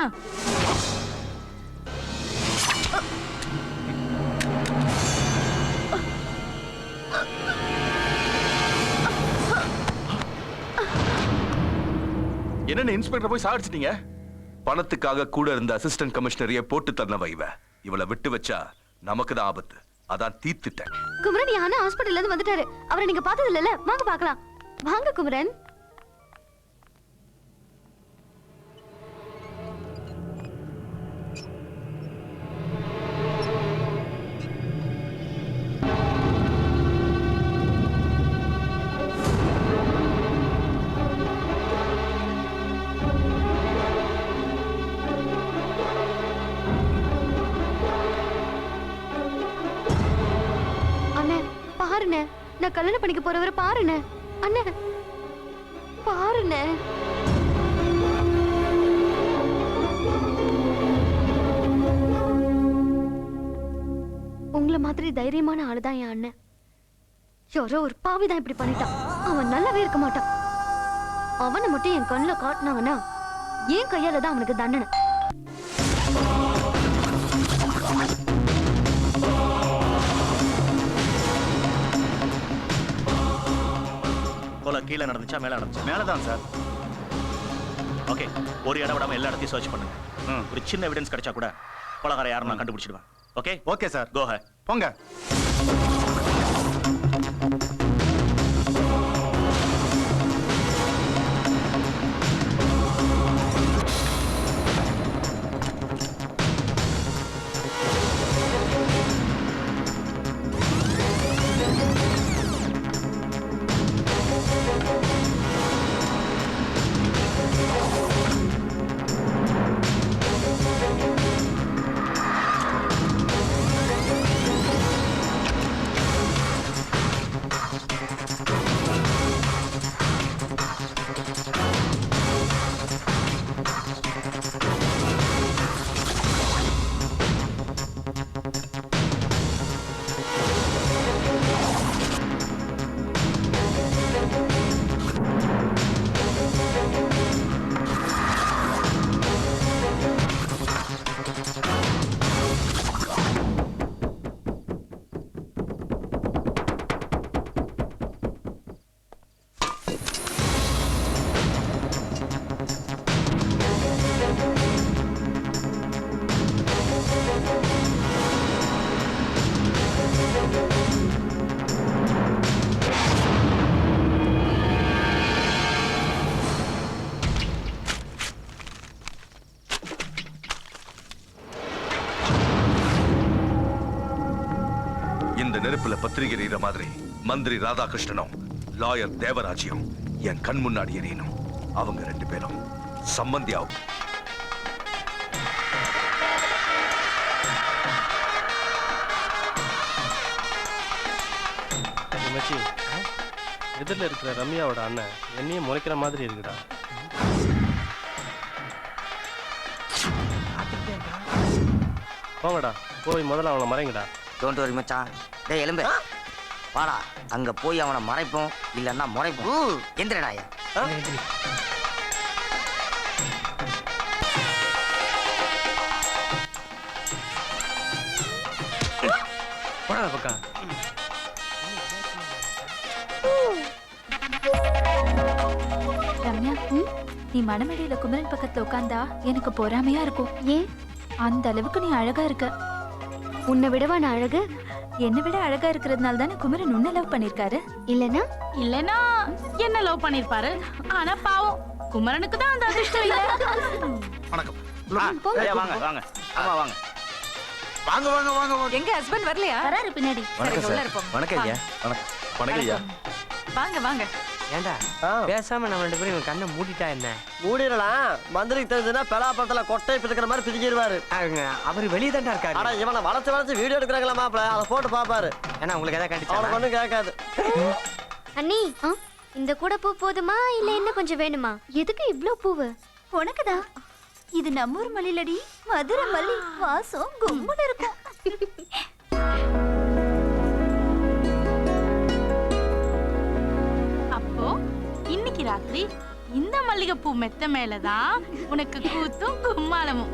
என்ன இன்ஸ்பெக்டர் போய் சாடிச்சிட்டீங்க? பணத்துக்காக கூட இருந்த அசிஸ்டன்ட் கமிஷனரையே போட்டு தந்தவ இவ. இவளை விட்டு வச்சா நமக்கு தான் ஆபத்து. அதான் தீர்த்துட்டேன். குமரன் யானை ஹாஸ்பிடல்ல இருந்து வந்துட்டாரு. அவரை நீங்க பார்த்தது இல்லல? வாங்க பார்க்கலாம். வாங்க குமரன். பாருண்ணே, நான் கல்யாணம் பண்ணிக்க போறவரை பாருண்ணே. அண்ணே பாருண்ணே. உங்களை மாதிரி தைரியமான ஆளுதான் என் அண்ணன். யாரோ ஒரு பாவிதான் இப்படி பண்ணிட்டான். அவன் நல்லாவே இருக்க மாட்டான். அவனை மட்டும் என் கண்ணுல காட்டினாங்கன்னா என் கையால தான் அவனுக்கு தண்டனை. கொலை கீழே நடந்துச்சா மேலே நடந்துச்சா? மேலே தான் சார். ஓகே, ஒரு இடம் விடாம எல்லா இடத்தையும் சர்ச் பண்ணுங்க. ஒரு சின்ன எவிடன்ஸ் கிடைச்சா கூட கொலைகார யாரும் நான் கண்டுபிடிச்சிடுவேன். Okay okay sir. Go ahead. போங்க. நெருப்புல பத்திரிகை எறிகிற மாதிரி மந்திரி ராதாகிருஷ்ணனும் லாயர் தேவராஜியும் என் கண் முன்னாடி எறியணும். அவங்க 2 பேரும் சம்பந்தியாவும். எதிரில் இருக்கிற ரம்யாவோட அண்ணன் என்னையும் முறைக்கிற மாதிரி இருக்குடா. போங்கடா, போய் முதல்ல அவனை மறைங்கடா. டோன்ட் வரி மச்சான். டேய் எலும்பு வாடா, அங்க போய் அவனை மறைப்போம், இல்லன்னா முறைப்போம். எந்திரடாயா. போடா பக்கம். ரம்யா, நீ மணமேடையில குமரன் பக்கத்துல உட்கார்ந்தா எனக்கு பொறாமையா இருக்கும். ஏன்? அந்த அளவுக்கு நீ அழகா இருக்க. உன்னை விடவா நான் அழகு? என்னை விட அழகா இருக்கிறதுனால தானே குமரன் உன்னை லவ் பண்ணிருக்காரு. இல்லனா என்ன லவ் பண்ணிருப்பாரு. ஆனா பாவம் குமரனுக்கு தான் அந்த அதிர்ஷ்டம் இல்ல. வணக்கம். வாங்க வாங்க. ஆமா வாங்க. வாங்க வாங்க வாங்க வாங்க. எங்க ஹஸ்பண்ட் வரலையா? வராரு பின்னாடி. வணக்கம் சார். வணக்கம் ஐயா. வணக்கம். வணக்கம் ஐயா. வாங்க வாங்க. ஏண்டா பேசாம நம்ம 2 பேரும் கண்ணை மூடிட்டா என்ன? மூடிடலாம். மந்திரிக்கு தெரிஞ்சதுன்னா பெலாப்பழத்துல கொட்டை பிடிக்கிற மாதிரி பிடிக்கிடுவாரு. அவர் வெளியே தான்டா இருக்காரு. ஆனா இவனை வளர்த்து வீடியோ எடுக்கிறாங்களா மாப்பிள, அதை போட்டு பாப்பாரு. ஏன்னா உங்களுக்கு எதாவது கண்டிச்சா அவனுக்கு ஒண்ணும் கேட்காது. அண்ணி, இந்த கூட பூ போதுமா இல்ல என்ன கொஞ்சம் வேணுமா? எதுக்கு இவ்ளோ பூவு? உனக்குதான். இது நம்ம ஊர் மல்லிலடி, மதுரை மல்லி. வாசம் கும்முன்னு இருக்கும். ராத்திரி இந்த மல்லிகைப்பூ மெத்த மேலதான் உனக்கு கூத்தும் கும்மாளமும்.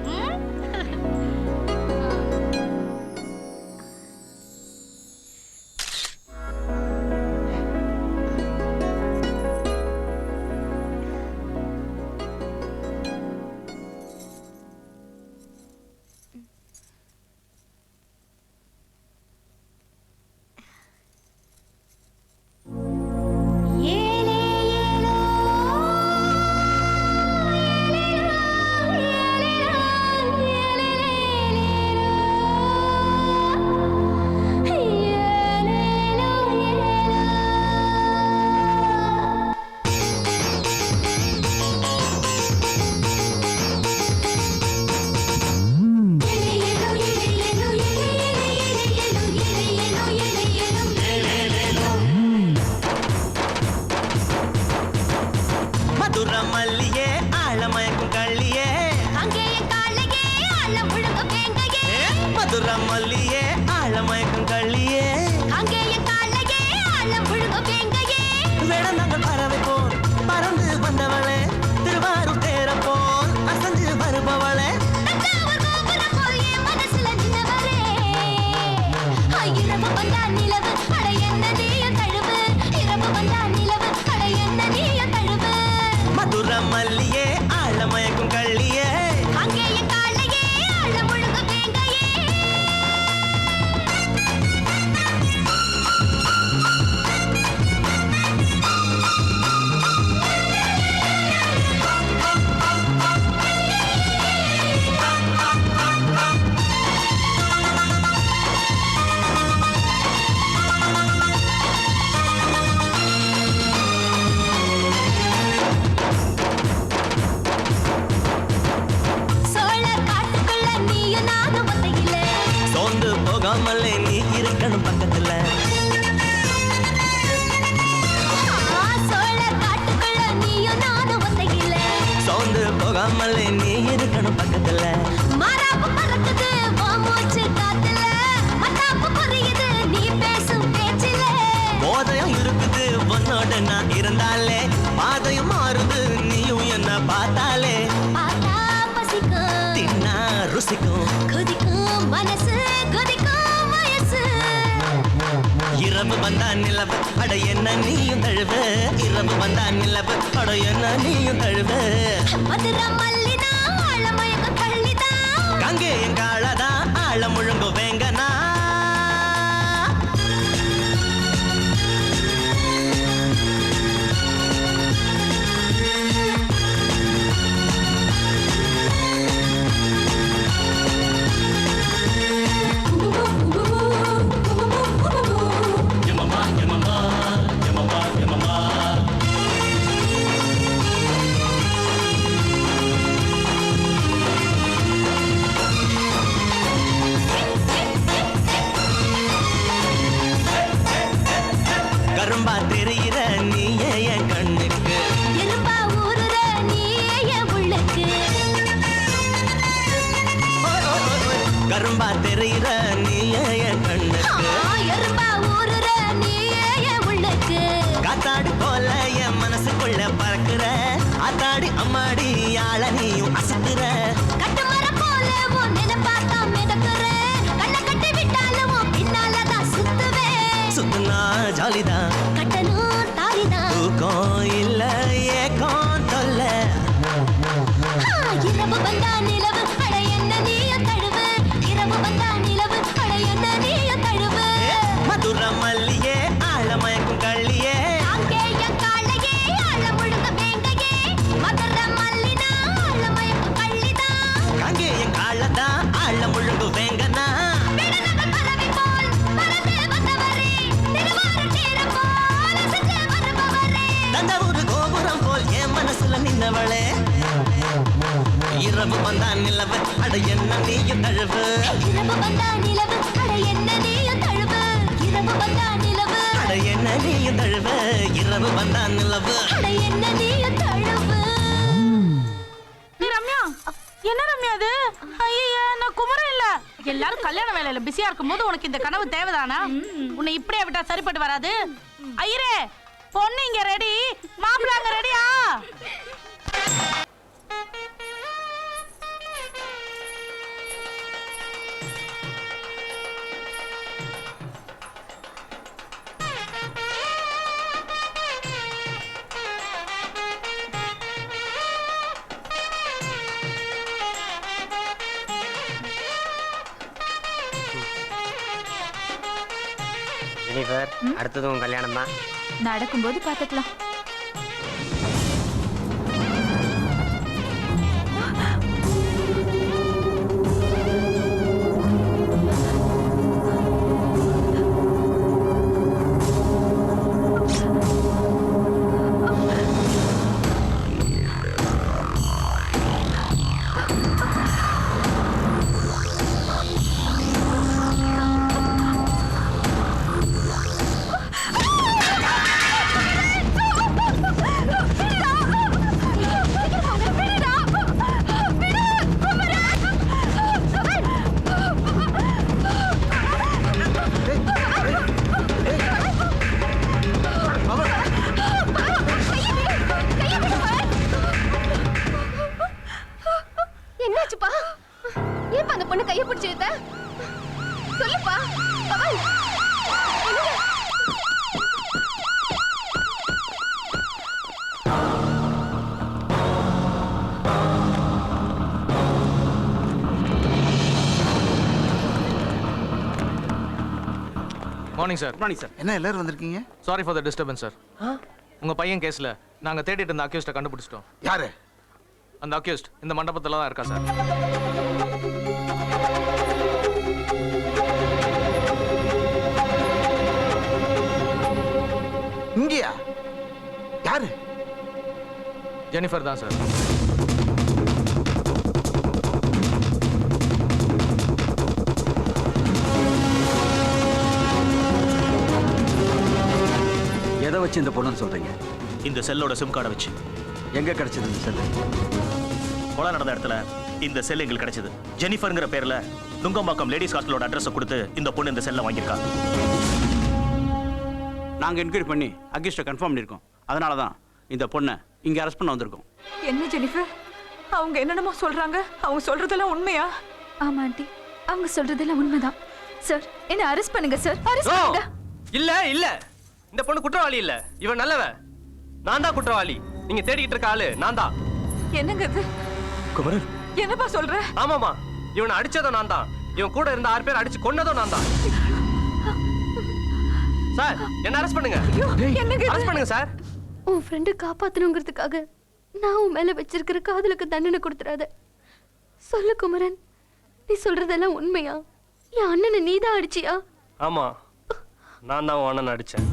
இரவு வந்தா நிலவு அட என்ன நீயும் தழுவு இரவு வந்தா நிலவு அட என்ன நீயும் தழுவு மதுரை மல்லினா ஆழமயங்க கள்ளிதா கங்கே எங்காளதா ஆழ முழுங்கு வேங்கனா கரும்பா தெரிகிற நீயே என் கண்ணுக்கு எறும்பா ஊறுற நீயே என் உள்ளுக்கு கரும்பா தெரிகிற நீயே என் கண்ணுக்கு எறும்பா ஊறுற நீயே என் உள்ளுக்கு காத்தாடி போல என் மனசுக்குள்ள பறக்குற ஆத்தாடி அம்மாடி ஆள நீயும் அசத்துற கட்டுமரம் போல உன் நினைப்பாத்தா மிதக்குற கண்ணை கட்டி விட்டாலும் உன் பின்னாலதான் சுத்துவேன் சுத்துனா ஜாலிதான் கட்டணும் தாரிதான் தூக்கம் இல்ல ஏக்கம் தொல்ல இரவு வந்தா நிலவு அட என்ன நீயும் தழுவு இரவு வந்தா நிலவு அட என்ன நீயும் தழுவு மதுரை மல்லியே ஆழ மயக்கும் கள்ளியே காங்கேய காளையே ஆழ முழுங்க வேங்கையே மதுரை மல்லினா ஆழ மயக்கும் கள்ளிதா கங்கே என் காலதா ஆழ முழுங்கு வேங்கனா விடலவ பறவை போல் பறந்து வந்தவரே திருவாரூர் தீரம் போல் அசைஞ்சு வருபவரே தஞ்சாவூர் கோபுரம் போல் என் மனசுல நின்னவளே இரவு வந்தா நிலவு அட என்ன நீயும் தழுவு இரவு வந்தா நிலவு அட என்ன நீயும் தழுவு இரவு வந்தா நிலவு அட என்ன நீயும் தழுவு இரவு வந்தா நிலவு அட என்ன நீயும் தழுவு நீ ரம்யா என்ன ரம்யா அது ஐயா நான் குமரன் இல்ல எல்லாரும் கல்யாண வேலையில பிஸியா இருக்கும்போது உனக்கு இந்த கனவு தேவைதானா உன்னை இப்படியே விட்டா சரிப்பட்டு வராது ஐயரே பொண்ணு இங்க ரெடி, மாப்பிள்ளை அங்க ரெடியா? ஜெனிஃபர், அடுத்தது உன் கல்யாணம் தான். நடக்கும்போது பார்த்துக்கலாம். என்னாச்சுப்பா? ஏன் அந்த பொண்ணு கையை பிடிச்சு இழுத்த? சொல்லுப்பா. கமல், என்னங்க? Morning sir. Morning sir. என்ன எல்லாரும் வந்திருக்கீங்க? Sorry for the disturbance sir. உங்க பையன் கேஸ்ல நாங்க தேடிட்டு இருந்த அக்யூஸ்ட கண்டுபிடிச்சிட்டோம். யாரு? அந்த அக்யூஸ்ட் இந்த மண்டபத்துல தான் இருக்கா சார். இங்கயா? யாரு? ஜெனிஃபர் தான் சார். எதை வச்சு இந்த பொண்ணுன்னு சொல்றீங்க? இந்த செல்லோட சிம் கார்டை வச்சு. எங்க கிடைச்சது இந்த செல்லு? கொலை நடந்த இடத்துல இந்த செல் எங்களுக்கு கிடைச்சது. ஜெனிஃபர்ங்கிற பேர்ல நுங்கம்பாக்கம் லேடிஸ் ஹாஸ்டலோட அட்ரஸை கொடுத்து இந்த பொண்ணு இந்த செல்லை வாங்கியிருக்கா. நாங்கள் என்கொயரி பண்ணி அக்யூஸ்டை கன்ஃபார்ம் பண்ணியிருக்கோம். அதனால தான் இந்த பொண்ணை இங்கே அரெஸ்ட் பண்ண வந்திருக்கோம். என்ன ஜெனிஃபர், அவங்க என்னென்னமோ சொல்றாங்க, அவங்க சொல்றதெல்லாம் உண்மையா? ஆமா ஆண்டி, அவங்க சொல்றதெல்லாம் உண்மைதான். சார், என்ன அரெஸ்ட் பண்ணுங்க சார். அரெஸ்ட் பண்ணுங்க. இல்ல இல்ல, இந்த பொண்ணு குற்றவாளி இல்ல, இவன் நல்லவன். நான் தான் குற்றவாளி. நீங்க தேடிக்கிட்டு இருக்க ஆளு நான் தான். என்னங்க இது? குமரன், என்னப்பா சொல்ற? ஆமாமா, இவனை அடிச்சதும் நான் தான். இவன் கூட இருந்த 6 பேர் அடிச்சு கொன்னதும் நான் தான். சார், என்ன அரெஸ்ட் பண்ணுங்க. அரெஸ்ட் பண்ணுங்க சார். உன் ஃப்ரெண்டு காப்பாத்தணுங்கிறதுக்காக நான் உன் மேல வச்சிருக்கிற காதலுக்கு தண்டனை கொடுத்துறாத. சொல்லு குமரன், நீ சொல்றதெல்லாம் உண்மையா? என் அண்ணனை நீதான் அடிச்சியா? ஆமா, நான் தான் உன் அண்ணன் அடிச்சேன்.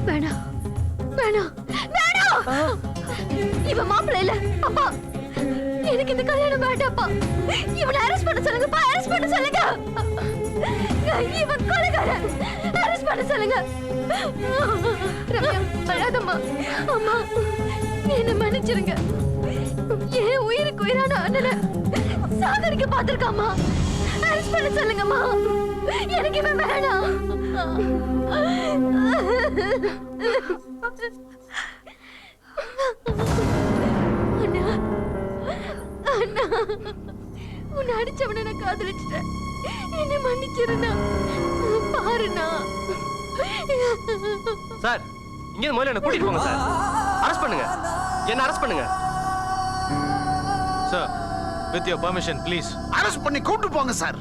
வேணாம் வேணாம் வேணாம், இவன் மாப்பிள்ளை இல்ல. அப்பா, எனக்கு இந்த கல்யாணம் வேண்டாப்பா. இவனை அரெஸ்ட் பண்ண சொல்லுங்கப்பா, அரெஸ்ட் பண்ண சொல்லுங்க. இவன் கொலைகாரன், அரெஸ்ட் பண்ண சொல்லுங்க. ரம்யா, அழாதம்மா. அம்மா, என்ன மன்னிச்சிருங்க. என் உயிருக்கு உயிரான அண்ணனை சாகடிக்க பார்த்திருக்காமா. அரெஸ்ட் பண்ண சொல்லுங்கம்மா. எனக்கு இவன் வேணாம். அண்ணா, அண்ணா, உன்னை அடிச்சவனை நான் காதலிச்சிட்டேன். என்ன மன்னிச்சிருண்ணா. பாருண்ணா. சார், இங்க முதல்ல என்ன கூட்டிட்டு போங்க சார். அரெஸ்ட் பண்ணுங்க, என்ன அரெஸ்ட் பண்ணுங்க sir. With your permission please. Arrest பண்ணி கூட்டு போங்க சார்.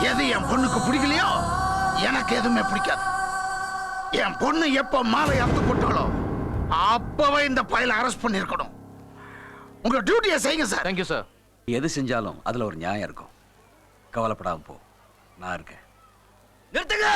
எது என் பொண்ணுக்கு பிடிக்கலையோ எனக்கு எதுவுமே பிடிக்காது. என் பொண்ணு எப்ப மாலை அறுத்து போட்டாலோ அப்பவே இந்த பையலை அரெஸ்ட் பண்ணிருக்கணும். உங்க டியூட்டியை செய்யுங்க சார். Thank you sir. எது செஞ்சாலும் அதுல ஒரு நியாயம் இருக்கும். கவலைப்படாம போ, நான் இருக்கேன். நிறுத்துங்க.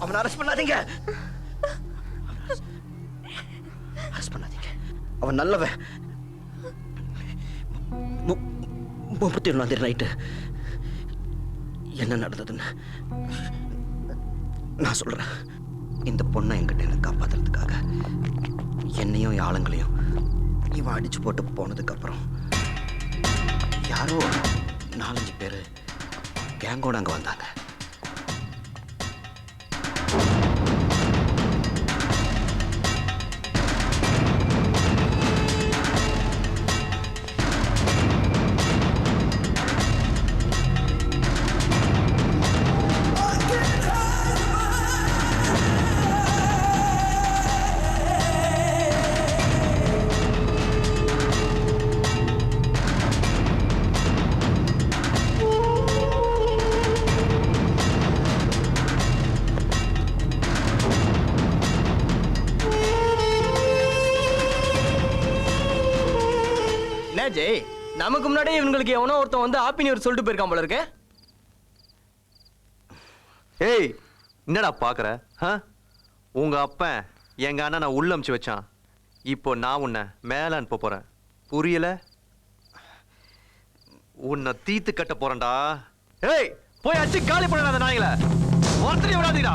அவனை அரெஸ்ட் பண்ணாதீங்க. அரெஸ்ட் பண்ணாதீங்க. அவன் நல்லவன். 31 நைட்டு என்ன நடந்ததுன்னு நான் சொல்றேன். இந்த பொண்ணை என்கிட்ட என்ன காப்பாத்துறதுக்காக என்னையும் ஆளுங்களையும் இவன் அடிச்சு போட்டு போனதுக்கு அப்புறம் யாரோ 4-5 பேர் கேங்கோட அங்க வந்தாங்க. ஜெய், நமக்கு முன்னாடியே இவங்களுக்கு எவனோ ஒருத்தன் வந்து ஹாப்பி நியூ இயர் சொல்லிட்டு போயிருக்கான் போல இருக்கு. ஏய், என்னடா பாக்குற? உங்க அப்பன் எங்க அண்ணனை உள்ள அமுச்சு வச்சான். இப்போ நான் உன்னை மேல அனுப்ப போறேன். புரியல? உன்னை தீத்து கட்ட போறேன்டா. ஏய், போய் அடிச்சு காலி பண்ண அந்த நாய்களை ஒருத்தரையும் விடாதீடா.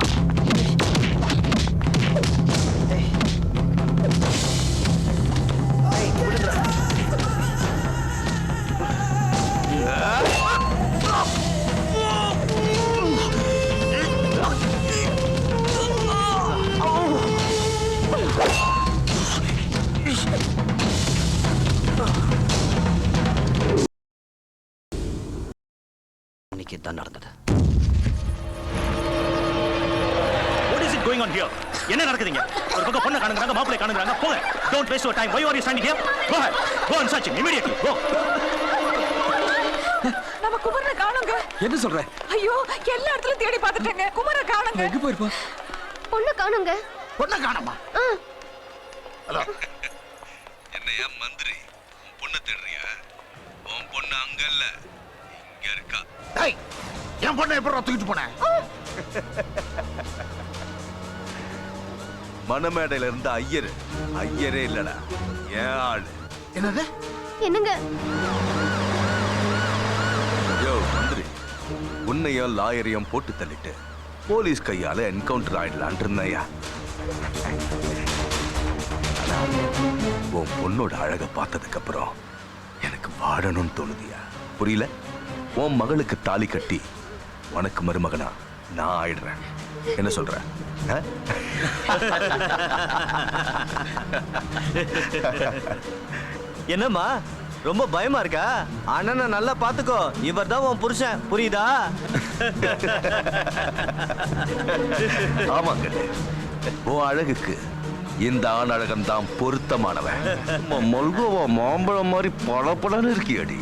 இன்னைக்கு தான் நடந்தது. What is it going on here? என்ன நடக்குதுங்க? ஒரு பக்கம் பொண்ணை காணுங்கறாங்க, மாப்பிளை காணுங்கறாங்க. போங்க. Don't waste your time. Why are you standing here? Go ahead. Go and search him immediately. Go. நம்ம குமரனை காணோங்க. என்ன சொல்ற? ஐயோ, எல்லா இடத்துலயும் தேடி பார்த்துட்டேங்க. குமரனை காணோங்க. எங்க போயிருப்பா? பொண்ணு காணோங்க. பொண்ணை காணோமா? ஹலோ. என்னையா மந்திரி, உன் பொண்ணை தேடுறியா? உன் பொண்ணு அங்க இல்ல, இங்க இருக்கா. டேய், என் பொண்ணை எப்படி தூக்கிட்டு போன? மணமேடையில இருந்த ஐயரே இல்லடா, ஏன் ஆளு. என்னது? என்னங்க? யோ மந்திரி, உன்னையும் லாயரையும் போட்டு தள்ளிட்டு போலீஸ் கையால என்கவுண்டர் ஆயிடலான் இருந்தையா. உன் பொண்ணோட அழக பார்த்ததுக்கு அப்புறம் எனக்கு வாழணும்னு தோணுதியா? புரியல? உன் மகளுக்கு தாலி கட்டி உனக்கு மருமகனா நான் ஆயிடுறேன். என்ன சொல்ற? என்னம்மா ரொம்ப பயமா இருக்கா? அண்ணனை நல்லா பாத்துக்கோ, இவர் தான் உன் புருஷன், புரியுதா? ஆமாங்க, உன் அழகுக்கு இந்த ஆண் அழகன் தான் பொருத்தமானவன். மல்கோவா மாம்பழம் மாதிரி படப்படன்னு இருக்கியடி.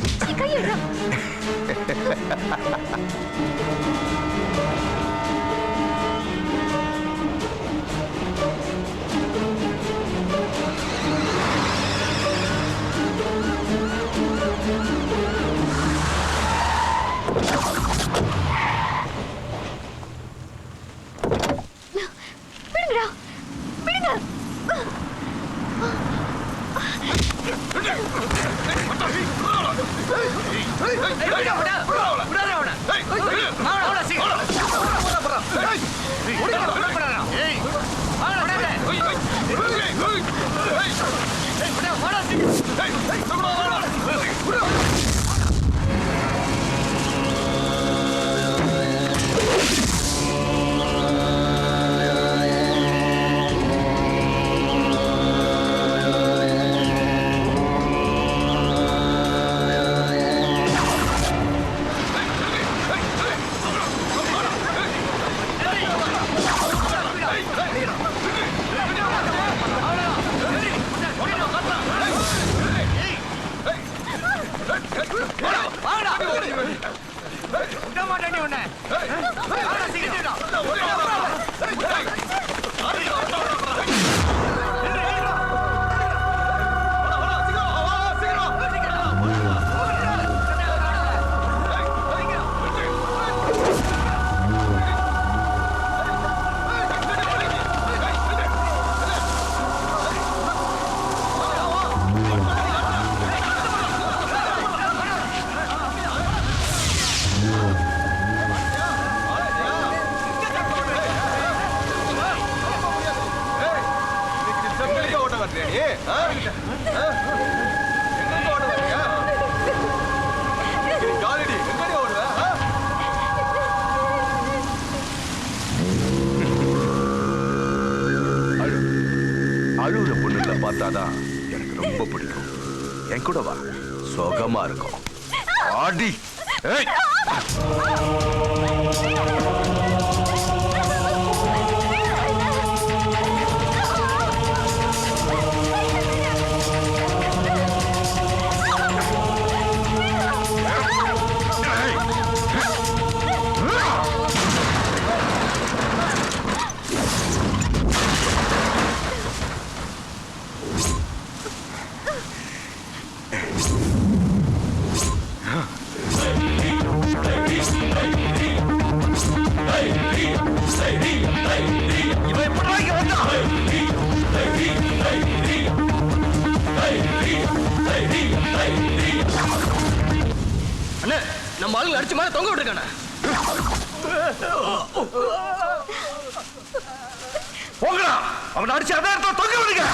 பார்த்தாதான் எனக்கு ரொம்ப பிடிக்கும். என் கூட வா, சுகமா இருக்கும். ஆடி ஏய் அண்ணே, நம்ம ஆளுங்களை அடிச்சு மாதிரி தொங்க விட்டுருக்கானே. போங்கடா, அவனை அடிச்சு அதே இடத்துல தொங்க விடுங்க.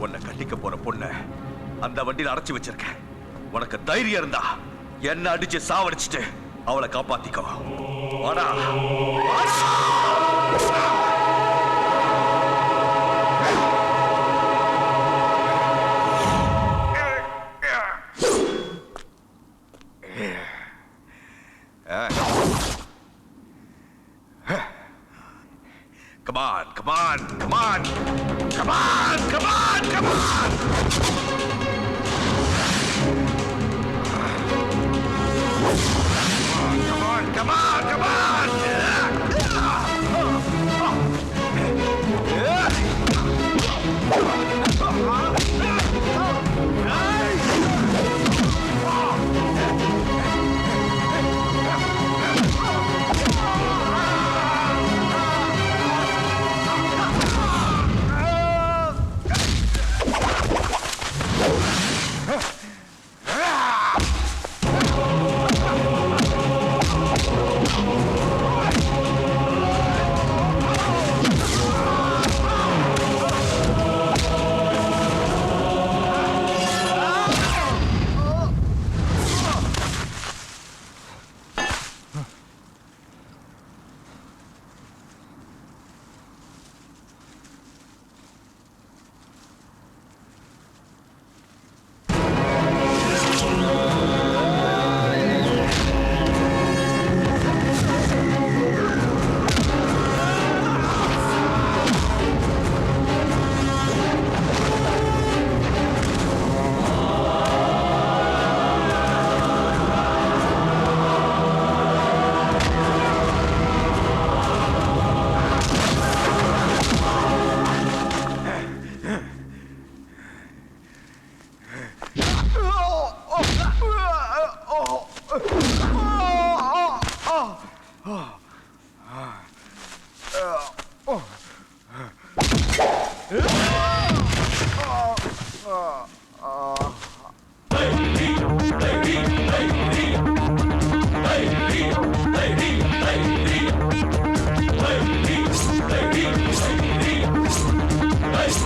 உன்னை கட்டிக்க போற பொண்ண அந்த வண்டியில அடைச்சு வச்சிருக்கேன். உனக்கு தைரியம் இருந்தா என்ன அடிச்சு சாவடிச்சுட்டு அவளை காப்பாத்திக்கோ. ஆனா Come on, come on, come on! Come on, come on, come on! Come on, come on, come on!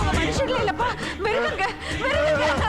மனுஷங்களே இல்லப்பா, மிருகங்க, மிருகங்க.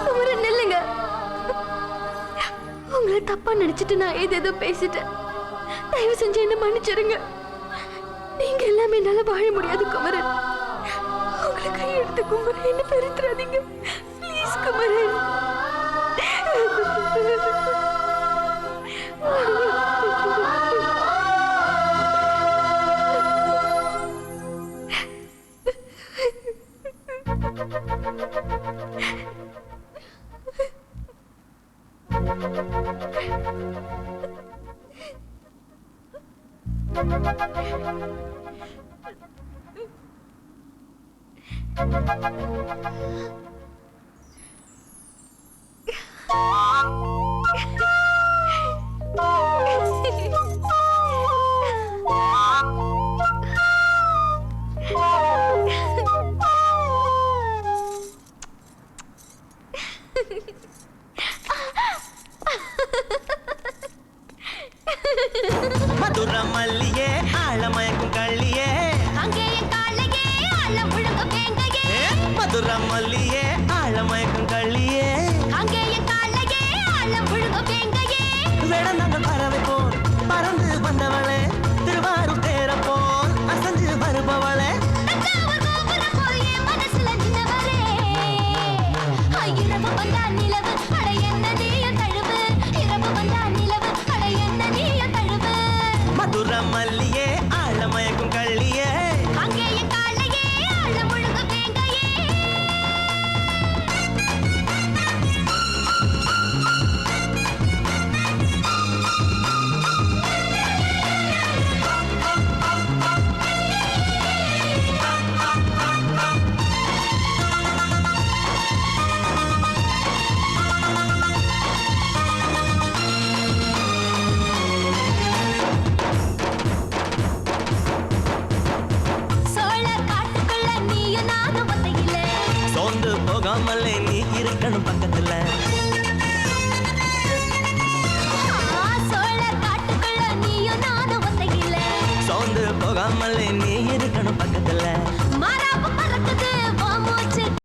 குமரன் நில்லுங்க. உங்களை தப்பா நினைச்சிட்டு நான் ஏதேதோ பேசிட்டேன். தயவு செஞ்சு என்ன மன்னிச்சிருங்க. நீங்க எல்லாமே என்னால வாழ முடியாது குமரன். உங்களை கையெடுத்து குமரன், என்ன பெருத்துறாதீங்க ப்ளீஸ் குமரன். மதுர மல்லியே ஆழமயக்கும் கள்ளியே அங்கேயே காலையே அள்ள முழுங்க வேங்கையே மதுர மல்லியே ஆழமயக்கும் கள்ளியே அங்கேயே காலையே அள்ள முழுங்க வேங்கையே வேடந்தாங்க பறவை போல் பறந்து வந்தவளே திருவாரூர் தேர போல் அசஞ்சு வருபவளே தஞ்சாவூர் கோபுரம் போய் என் மனசுல நின்னவரே இரவு வந்தா நிலவு